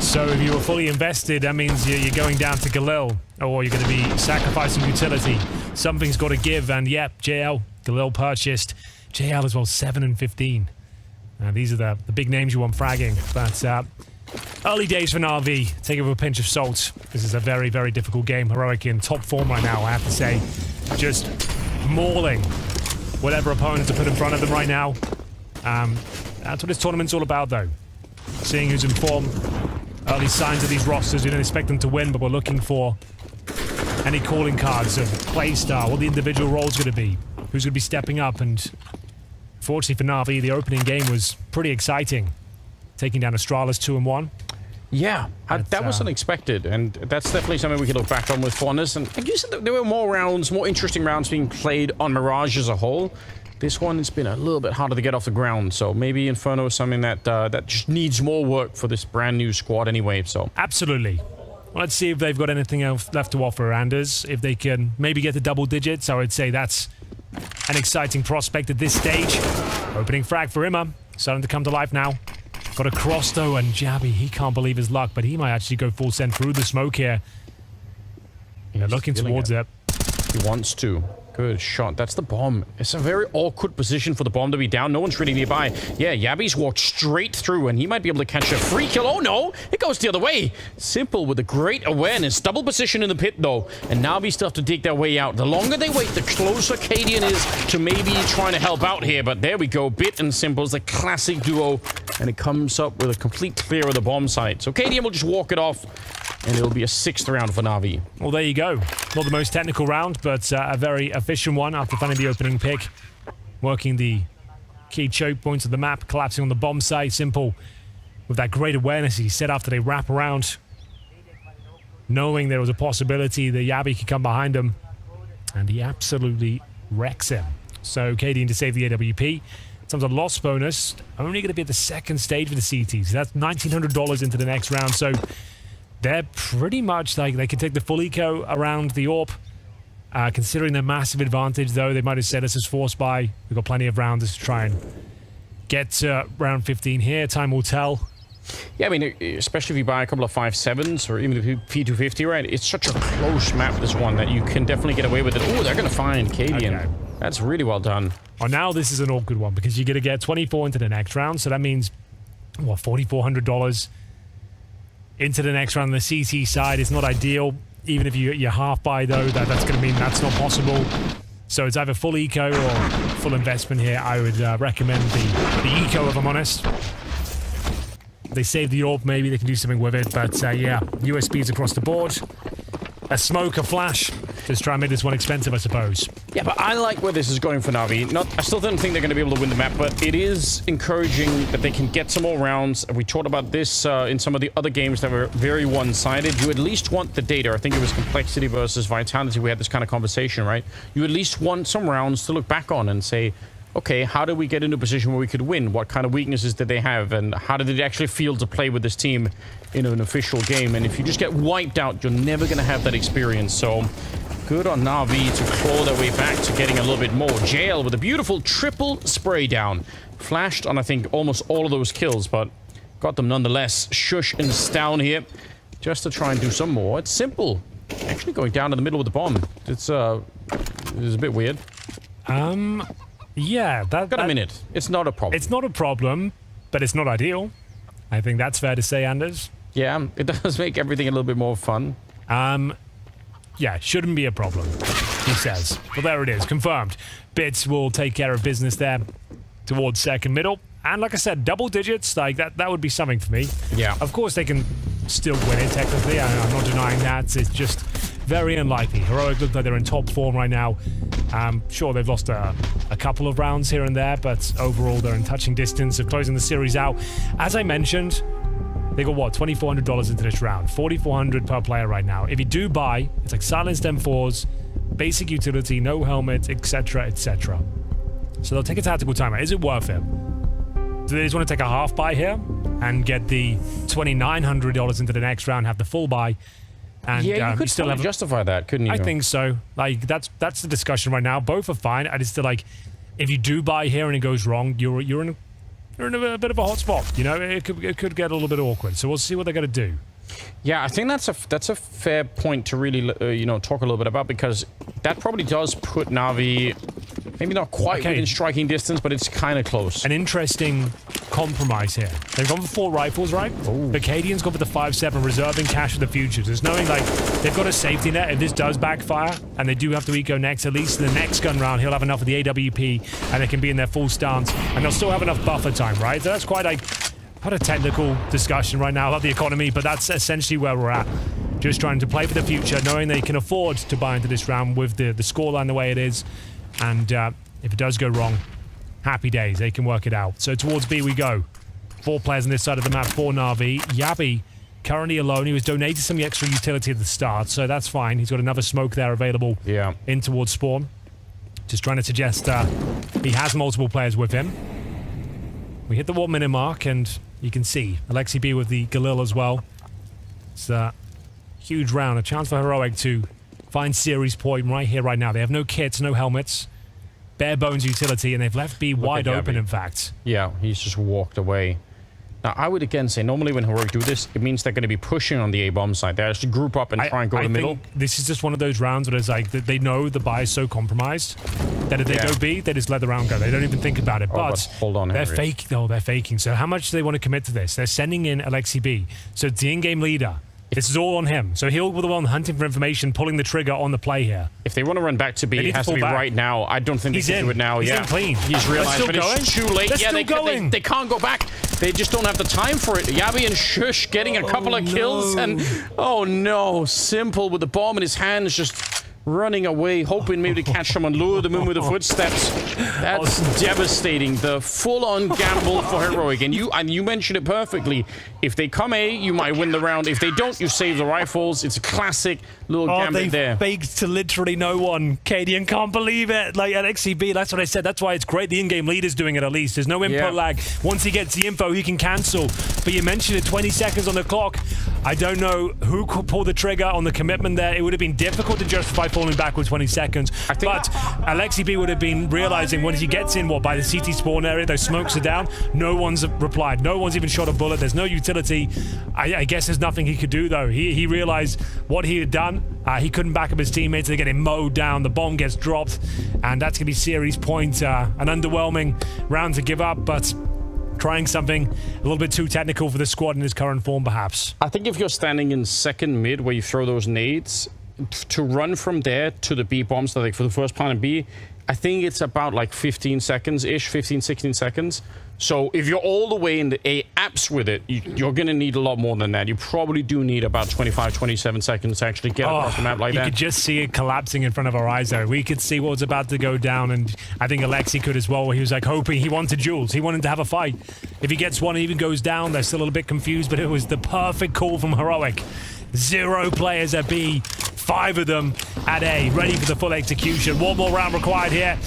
So if you were fully invested, that means you're going down to Galil, or you're going to be sacrificing utility. Something's got to give, and yep, JL, Galil purchased. JL as well, 7 and 15. These are the big names you want fragging, but early days for NAVI. Take it with a pinch of salt. This is a very, very difficult game. Heroic in top form right now, I have to say. Just mauling whatever opponents are put in front of them right now. That's what this tournament's all about, though. Seeing who's in form. Early signs of these rosters. We don't expect them to win, but we're looking for any calling cards of play style, what the individual role's going to be, who's going to be stepping up. And fortunately for NAVI, the opening game was pretty exciting. Taking down Astralis 2-1. Yeah, that was unexpected, and that's definitely something we can look back on with fondness. And like you said, there were more rounds, more interesting rounds being played on Mirage as a whole. This one, it's been a little bit harder to get off the ground, so maybe Inferno is something that that just needs more work for this brand new squad anyway, so... Absolutely. Well, let's see if they've got anything else left to offer, Anders. If they can maybe get to double digits, I would say that's an exciting prospect at this stage. Opening frag for Imma, starting to come to life now. Got a cross, though, and Jabby, he can't believe his luck, but he might actually go full send through the smoke here. They're looking towards it. He wants to. Good shot. That's the bomb. It's a very awkward position for the bomb to be down. No one's really nearby. Yeah, Yabby's walked straight through, and he might be able to catch a free kill. Oh, no! It goes the other way. Simple with a great awareness. Double position in the pit, though. And now we still have to dig their way out. The longer they wait, the closer Cadian is to maybe trying to help out here. But there we go. Bit and Simple is a classic duo. And it comes up with a complete clear of the bomb site. So Cadian will just walk it off. And it'll be a 6th round for NAVI. Well, there you go. Not the most technical round, but a very efficient one after finding the opening pick. Working the key choke points of the map, collapsing on the bomb site. Simple with that great awareness he set after they wrap around. Knowing there was a possibility that Yabby could come behind him. And he absolutely wrecks him. So Cadian to save the AWP. In terms of loss bonus, only going to be at the 2nd stage for the CT. So that's $1,900 into the next round. So... they're pretty much like they can take the full eco around the AWP. Considering their massive advantage, though, they might have said us as forced by. We've got plenty of rounds to try and get to round 15 here. Time will tell. Yeah, I mean, especially if you buy a couple of 5.7s or even the P250, right? It's such a close map, this one, that you can definitely get away with it. Oh, they're going to find Cadian. Okay. That's really well done. Oh, now this is an awkward one because you're going to get 24 into the next round. So that means, what, $4,400 into the next round on the CT side. Is not ideal. Even if you're half buy, though, that's going to mean that's not possible. So it's either full eco or full investment here. I would recommend the eco, if I'm honest. They save the AWP, maybe they can do something with it. But yeah, USBs across the board. A smoke, a flash. Just try and make this one expensive, I suppose. Yeah, but I like where this is going for NAVI. I still don't think they're going to be able to win the map, but it is encouraging that they can get some more rounds. We talked about this in some of the other games that were very one-sided. You at least want the data. I think it was Complexity versus Vitality. We had this kind of conversation, right? You at least want some rounds to look back on and say, okay, how did we get into a position where we could win? What kind of weaknesses did they have? And how did it actually feel to play with this team in an official game? And if you just get wiped out, you're never going to have that experience. So good on NAVI to claw their way back to getting a little bit more. JL with a beautiful triple spray down. Flashed on, I think, almost all of those kills, but got them nonetheless. Shush and Stown here just to try and do some more. It's Simple. Actually going down in the middle with the bomb. It's a bit weird. Yeah, got a minute. It's not a problem. It's not a problem, but it's not ideal. I think that's fair to say, Anders. Yeah, it does make everything a little bit more fun. Yeah, shouldn't be a problem, he says. Well, there it is, confirmed. Bits will take care of business there towards second middle. And like I said, double digits, like that would be something for me. Yeah. Of course, they can still win it, technically. I'm not denying that. It's just very unlikely. Heroic look like they're in top form right now. Sure, they've lost a couple of rounds here and there, but overall, they're in touching distance of closing the series out. As I mentioned, they got, what, $2,400 into this round. $4,400 per player right now. If you do buy, it's like silenced M4s, basic utility, no helmet, etc., etc. So they'll take a tactical timeout. Is it worth it? Do they just want to take a half buy here and get the $2,900 into the next round, have the full buy? And, yeah, you could still justify that, couldn't you? I think so. Like, that's the discussion right now. Both are fine. I just feel like if you do buy here and it goes wrong, you're in a bit of a hot spot. You know, it could get a little bit awkward. So we'll see what they're going to do. Yeah, I think that's a fair point to really talk a little bit about, because that probably does put Navi maybe not quite within striking distance, but it's kind of close. An interesting compromise here. They've gone for 4 rifles, right? The Cadian's gone for the 5.7, reserving cash for the futures. There's knowing, like, they've got a safety net. If this does backfire, and they do have to eco next, at least in the next gun round, he'll have enough of the AWP, and they can be in their full stance, and they'll still have enough buffer time, right? So that's quite a technical discussion right now about the economy, but that's essentially where we're at. Just trying to play for the future, knowing they can afford to buy into this round with the scoreline the way it is. And if it does go wrong, happy days. They can work it out. So towards B we go. 4 players on this side of the map for Navi. Yabi currently alone. He was donated some extra utility at the start, so that's fine. He's got another smoke there available in towards spawn. Just trying to suggest he has multiple players with him. We hit the 1 minute mark, and you can see Alexi B with the Galil as well. It's a huge round. A chance for Heroic to find series point right here, right now. They have no kits, no helmets, bare bones utility, and they've left B wide open, in fact. Yeah, he's just walked away. Now, I would again say, normally when Heroic do this, it means they're going to be pushing on the A-bomb side. They actually group up and try and go to the middle. This is just one of those rounds where it's like, they know the buy is so compromised that if they go B, they just let the round go. They don't even think about it. But hold on, they're fake, though. They're faking. So how much do they want to commit to this? They're sending in Alexi B. So it's the in-game leader. This is all on him. So he'll be the one hunting for information, pulling the trigger on the play here. If they want to run back to B, it has to be right now. I don't think they can do it now. He's in clean. He's realized, but it's too late. They're still going. They can't go back. They just don't have the time for it. Yabi and Shush getting a couple of kills, and oh no, Simple with the bomb in his hands, just running away, hoping maybe to catch someone, lure them in with the footsteps. That's devastating. The full-on gamble for Heroic. And you mentioned it perfectly. If they come A, you might win the round. If they don't, you save the rifles. It's a classic little gambit there. They faked to literally no one. Cadian can't believe it. Like at XCB, that's what I said. That's why it's great the in-game leader's doing it at least. There's no input lag. Once he gets the info, he can cancel. But you mentioned it, 20 seconds on the clock. I don't know who could pull the trigger on the commitment there. It would have been difficult to justify falling back with 20 seconds. But Alexi B would have been realizing once he gets in, by the CT spawn area, those smokes are down. No one's replied. No one's even shot a bullet. There's no utility. I guess there's nothing he could do, though. He realized what he had done. He couldn't back up his teammates. They're getting mowed down. The bomb gets dropped. And that's going to be series point. An underwhelming round to give up, but trying something a little bit too technical for the squad in his current form, perhaps. I think if you're standing in second mid where you throw those nades, to run from there to the B bombs, so like for the first plant in B, I think it's about like 15 seconds-ish, 15, 16 seconds. So if you're all the way in the A apps with it, you're going to need a lot more than that. You probably do need about 25, 27 seconds to actually get across the map like that. You could just see it collapsing in front of our eyes there. We could see what was about to go down, and I think Alexi could as well, where he was like hoping he wanted duels. He wanted to have a fight. If he gets one and even goes down, they're still a little bit confused, but it was the perfect call from Heroic. 0 players at B, 5 of them at A, ready for the full execution. One more round required here.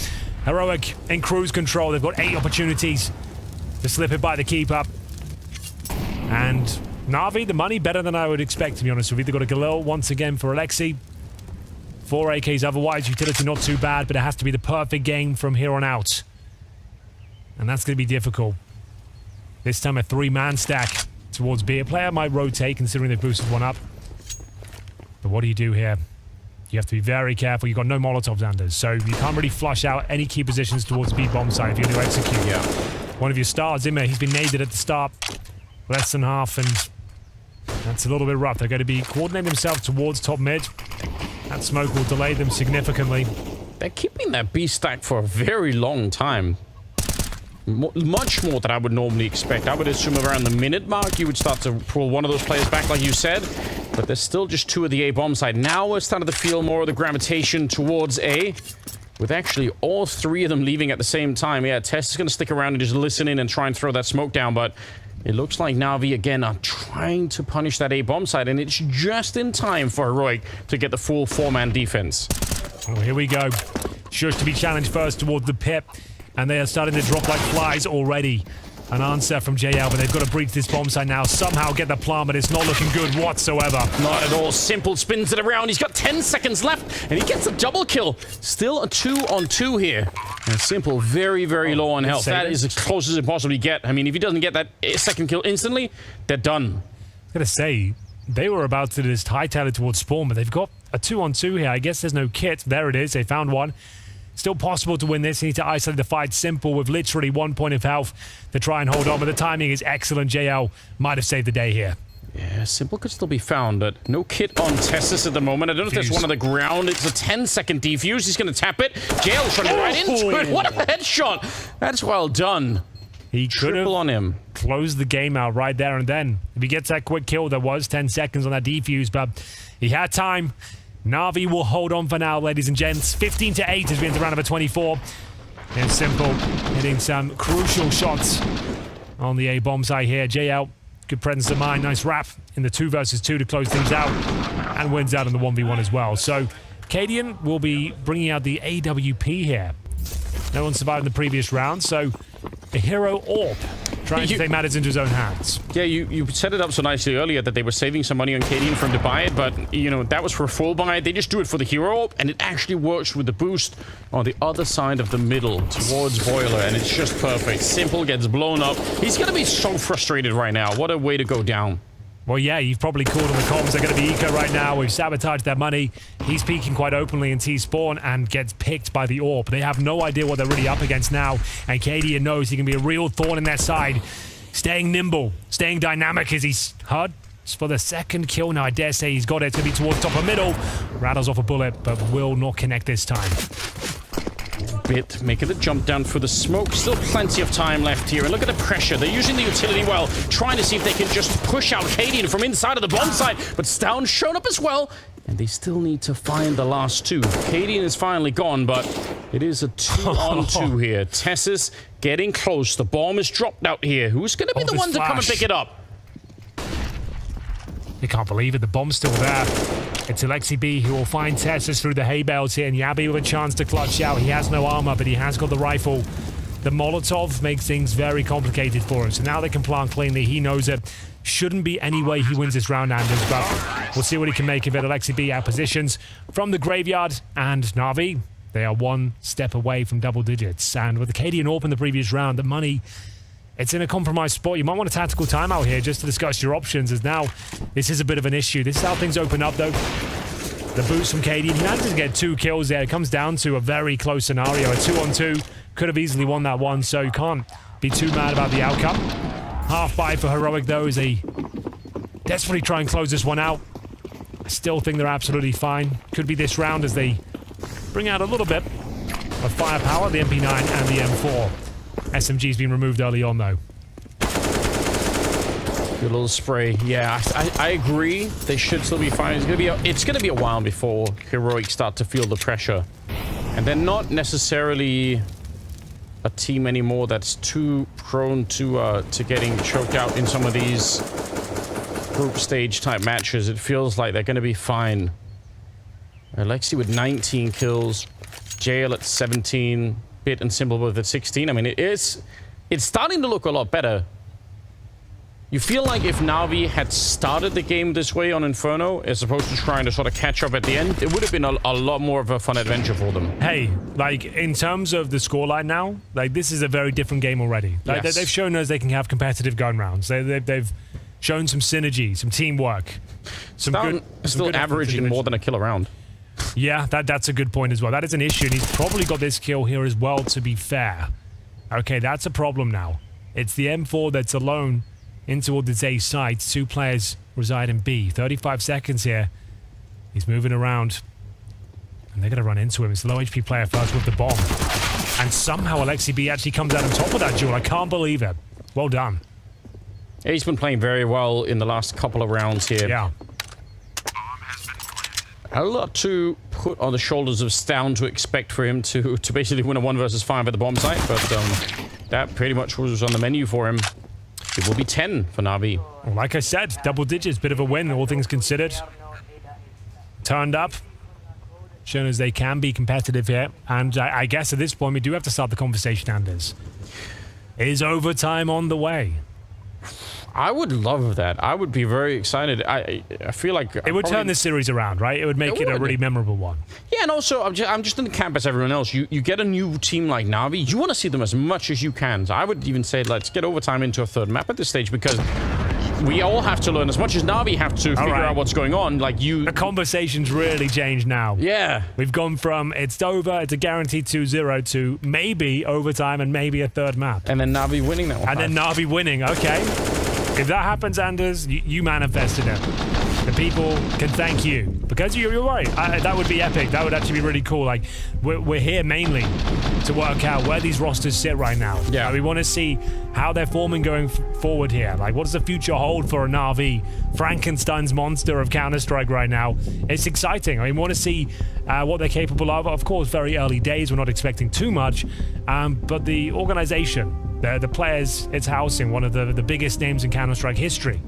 Heroic in cruise control. They've got 8 opportunities to slip it by the keeper. And Navi, the money better than I would expect, to be honest with you. They've got a Galil once again for Alexi. 4 AKs otherwise, utility not too bad, but it has to be the perfect game from here on out. And that's going to be difficult. This time a 3-man stack towards B. A player might rotate, considering they've boosted one up. But what do you do here? You have to be very careful. You've got no Molotovs, Anders, so you can't really flush out any key positions towards B bomb side if you're going to execute. one of your stars, Zimmer, he's been naded at the start. Less than half, and that's a little bit rough. They're going to be coordinating themselves towards top mid. That smoke will delay them significantly. They're keeping that B stack for a very long time. Much more than I would normally expect. I would assume around the minute mark you would start to pull one of those players back, like you said. But there's still just 2 of the A bomb side. Now we're starting to feel more of the gravitation towards A, with actually all 3 of them leaving at the same time. Yeah, Tess is going to stick around and just listen in and try and throw that smoke down, but it looks like Navi again are trying to punish that A bomb side, and it's just in time for Heroic to get the full 4-man defense. Oh, here we go. Sure to be challenged first towards the pit, and they are starting to drop like flies already. An answer from JL, but they've got to breach this bomb site now. Somehow get the plant, but it's not looking good whatsoever. Not at all. Simple spins it around. He's got 10 seconds left, and he gets a double kill. Still a 2-on-2 here. And Simple very, very low on health. That is as close as it possibly get. I mean, if he doesn't get that second kill instantly, they're done. I gotta say, they were about to just hightail it towards spawn, but they've got a 2-on-2 here. I guess there's no kit. There it is. They found one. Still possible to win this. You need to isolate the fight. Simple with literally 1 point of health to try and hold on. But the timing is excellent. JL might have saved the day here. Yeah, Simple could still be found, but no kit on Tessus at the moment. I don't know if there's one on the ground. It's a 10-second defuse. He's going to tap it. JL shot right into it. What a headshot. That's well done. He could have on him. Closed the game out right there and then. If he gets that quick kill, there was 10 seconds on that defuse, but he had time. Navi will hold on for now, ladies and gents. 15-8 as we enter round number 24. And Simple hitting some crucial shots on the A bomb side here. JL, good presence of mind. Nice wrap in the 2 versus 2 to close things out. And wins out in the 1v1 as well. So, Cadian will be bringing out the AWP here. No one survived in the previous round, so a hero AWP trying to take matters into his own hands. Yeah, you set it up so nicely earlier that they were saving some money on Cadian for him to buy it, but, you know, that was for a full buy. They just do it for the hero AWP, and it actually works with the boost on the other side of the middle towards Boiler, and it's just perfect. Simple gets blown up. He's going to be so frustrated right now. What a way to go down. Well, yeah, you've probably called on the comms. They're going to be eco right now. We've sabotaged their money. He's peeking quite openly in T-spawn and gets picked by the AWP. They have no idea what they're really up against now. And Cadian knows he can be a real thorn in their side. Staying nimble, staying dynamic as he's hard for the second kill. Now, I dare say he's got it. It's going to be towards top of middle. Rattles off a bullet, but will not connect this time. Bit making the jump down for the smoke. Still plenty of time left here, and look at the pressure. They're using the utility well, trying to see if they can just push out Cadian from inside of the bomb site, but Stown shown up as well, and they still need to find the last 2. Cadian is finally gone, but it is a 2-on-2 here. Tessus getting close. The bomb is dropped out here. Who's going to be the one to come and pick it up? You can't believe it. The bomb's still there. It's Alexi B who will find Tessus through the hay bales here, and Yabi with a chance to clutch out. He has no armor, but he has got the rifle. The Molotov makes things very complicated for him, so now they can plant cleanly. He knows it. Shouldn't be any way he wins this round, Anders, but we'll see what he can make of it. Alexi B out positions from the graveyard, and Navi, they are 1 step away from double digits. And with the Cadian AWP in the previous round, the money, it's in a compromised spot. You might want a tactical timeout here just to discuss your options, as now this is a bit of an issue. This is how things open up, though. The boost from Cadian. He manages to get 2 kills there. It comes down to a very close scenario. A 2-on-2. Could have easily won that one, so you can't be too mad about the outcome. Half buy for Heroic, though, as they desperately try and close this one out. I still think they're absolutely fine. Could be this round as they bring out a little bit of firepower, the MP9 and the M4. SMG's been removed early on, though. Good little spray. Yeah, I agree. They should still be fine. It's gonna be a while before Heroic start to feel the pressure, and they're not necessarily a team anymore that's too prone to getting choked out in some of these group stage type matches. It feels like they're gonna be fine. Alexi with 19 kills, JL at 17. Bit and Simple both at 16. I mean, it's starting to look a lot better. You feel like if Navi had started the game this way on Inferno, as opposed to trying to sort of catch up at the end, it would have been a lot more of a fun adventure for them. Hey, like, in terms of the scoreline now, like, this is a very different game already. Like, yes. They've shown us they can have competitive gun rounds. They've shown some synergy, some teamwork. Still averaging more than a kill a round. Yeah, that's a good point as well. That is an issue, and he's probably got this kill here as well, to be fair. Okay, that's a problem now. It's the M4 that's alone in towards its A site. 2 players reside in B. 35 seconds here. He's moving around. And they're going to run into him. It's the low HP player first with the bomb. And somehow Alexi B actually comes out on top of that duel. I can't believe it. Well done. He's been playing very well in the last couple of rounds here. Yeah. A lot to put on the shoulders of Stown to expect for him to basically win a 1 versus 5 at the bomb site, but that pretty much was on the menu for him. It will be 10 for NAVI. Well, like I said, double digits, bit of a win, all things considered. Turned up. Shown as they can be competitive here. And I guess at this point, we do have to start the conversation, Anders. Is overtime on the way? I would love that. I would be very excited. I feel like it would turn this series around, right? It would make it a really memorable one. Yeah, and also I'm just in the camp as everyone else. You get a new team like NAVI, you want to see them as much as you can. So I would even say let's get overtime into a 3rd map at this stage, because we all have to learn as much as NAVI have to figure out what's going on. Like the conversation's really changed now. Yeah, we've gone from it's over, it's a guaranteed 2-0 to maybe overtime and maybe a 3rd map, and then NAVI winning that one. And then NAVI winning. Okay. If that happens, Anders, you manifested it. The people can thank you. Because you're right. That would be epic. That would actually be really cool. Like, we're here mainly to work out where these rosters sit right now. Yeah. We want to see how they're forming going forward here. Like, what does the future hold for a NAVI? Frankenstein's monster of Counter-Strike right now. It's exciting. I mean, we want to see what they're capable of. Of course, very early days. We're not expecting too much. But the organization... The players it's housing, one of the biggest names in Counter-Strike history.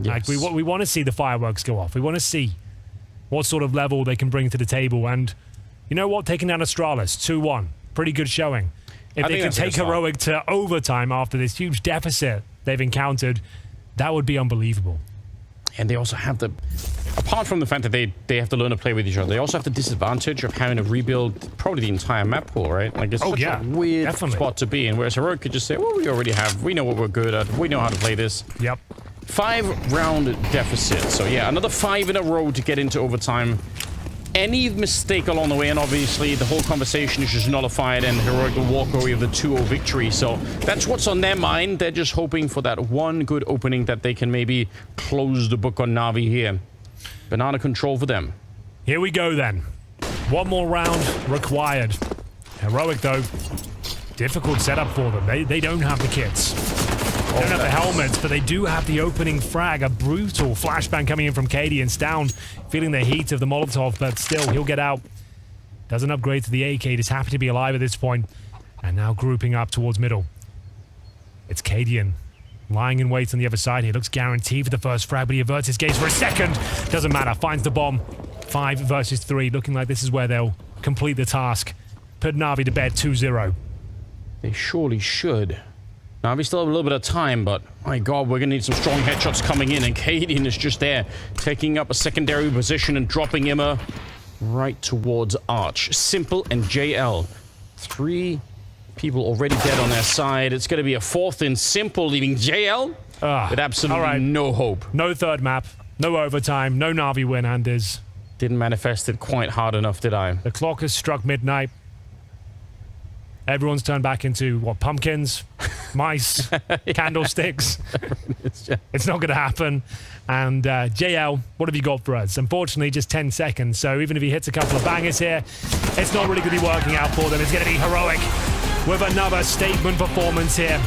Yes. Like we want to see the fireworks go off. We want to see what sort of level they can bring to the table. And you know what? Taking down Astralis 2-1. Pretty good showing. If they can take Heroic to overtime after this huge deficit they've encountered, that would be unbelievable. And they also have apart from the fact that they have to learn to play with each other, they also have the disadvantage of having to rebuild probably the entire map pool, right? Like, it's such a weird spot to be in, whereas Heroic could just say, well, we know what we're good at, we know how to play this. Yep. 5-round deficit, so yeah, another 5 in a row to get into overtime. Any mistake along the way, and obviously the whole conversation is just nullified and Heroic will walk away with a 2-0 victory. So that's what's on their mind. They're just hoping for that one good opening that they can maybe close the book on NAVI here. Banana control for them. Here we go then. One more round required. Heroic, though, difficult setup for them. They don't have the kits. They don't have the helmets, but they do have the opening frag. A brutal flashbang coming in from Katie, and Stown feeling the heat of the Molotov, but still, he'll get out. Doesn't upgrade to the AK. He's happy to be alive at this point. And now grouping up towards middle. It's Cadian lying in wait on the other side. He looks guaranteed for the first frag, but he averts his gaze for a second. Doesn't matter. Finds the bomb. 5 versus 3. Looking like this is where they'll complete the task. Put NAVI to bed 2-0. They surely should. Now, we still have a little bit of time, but my god, we're going to need some strong headshots coming in, and Cadian is just there, taking up a secondary position and dropping Imma right towards Arch. Simple and JL. 3 people already dead on their side. It's going to be a 4th in Simple, leaving JL with absolutely no hope. No 3rd map, no overtime, no NAVI win, Anders. Didn't manifest it quite hard enough, did I? The clock has struck midnight. Everyone's turned back into, what, pumpkins, mice, candlesticks. It's not going to happen. And JL, what have you got for us? Unfortunately, just 10 seconds. So even if he hits a couple of bangers here, it's not really going to be working out for them. It's going to be Heroic with another statement performance here.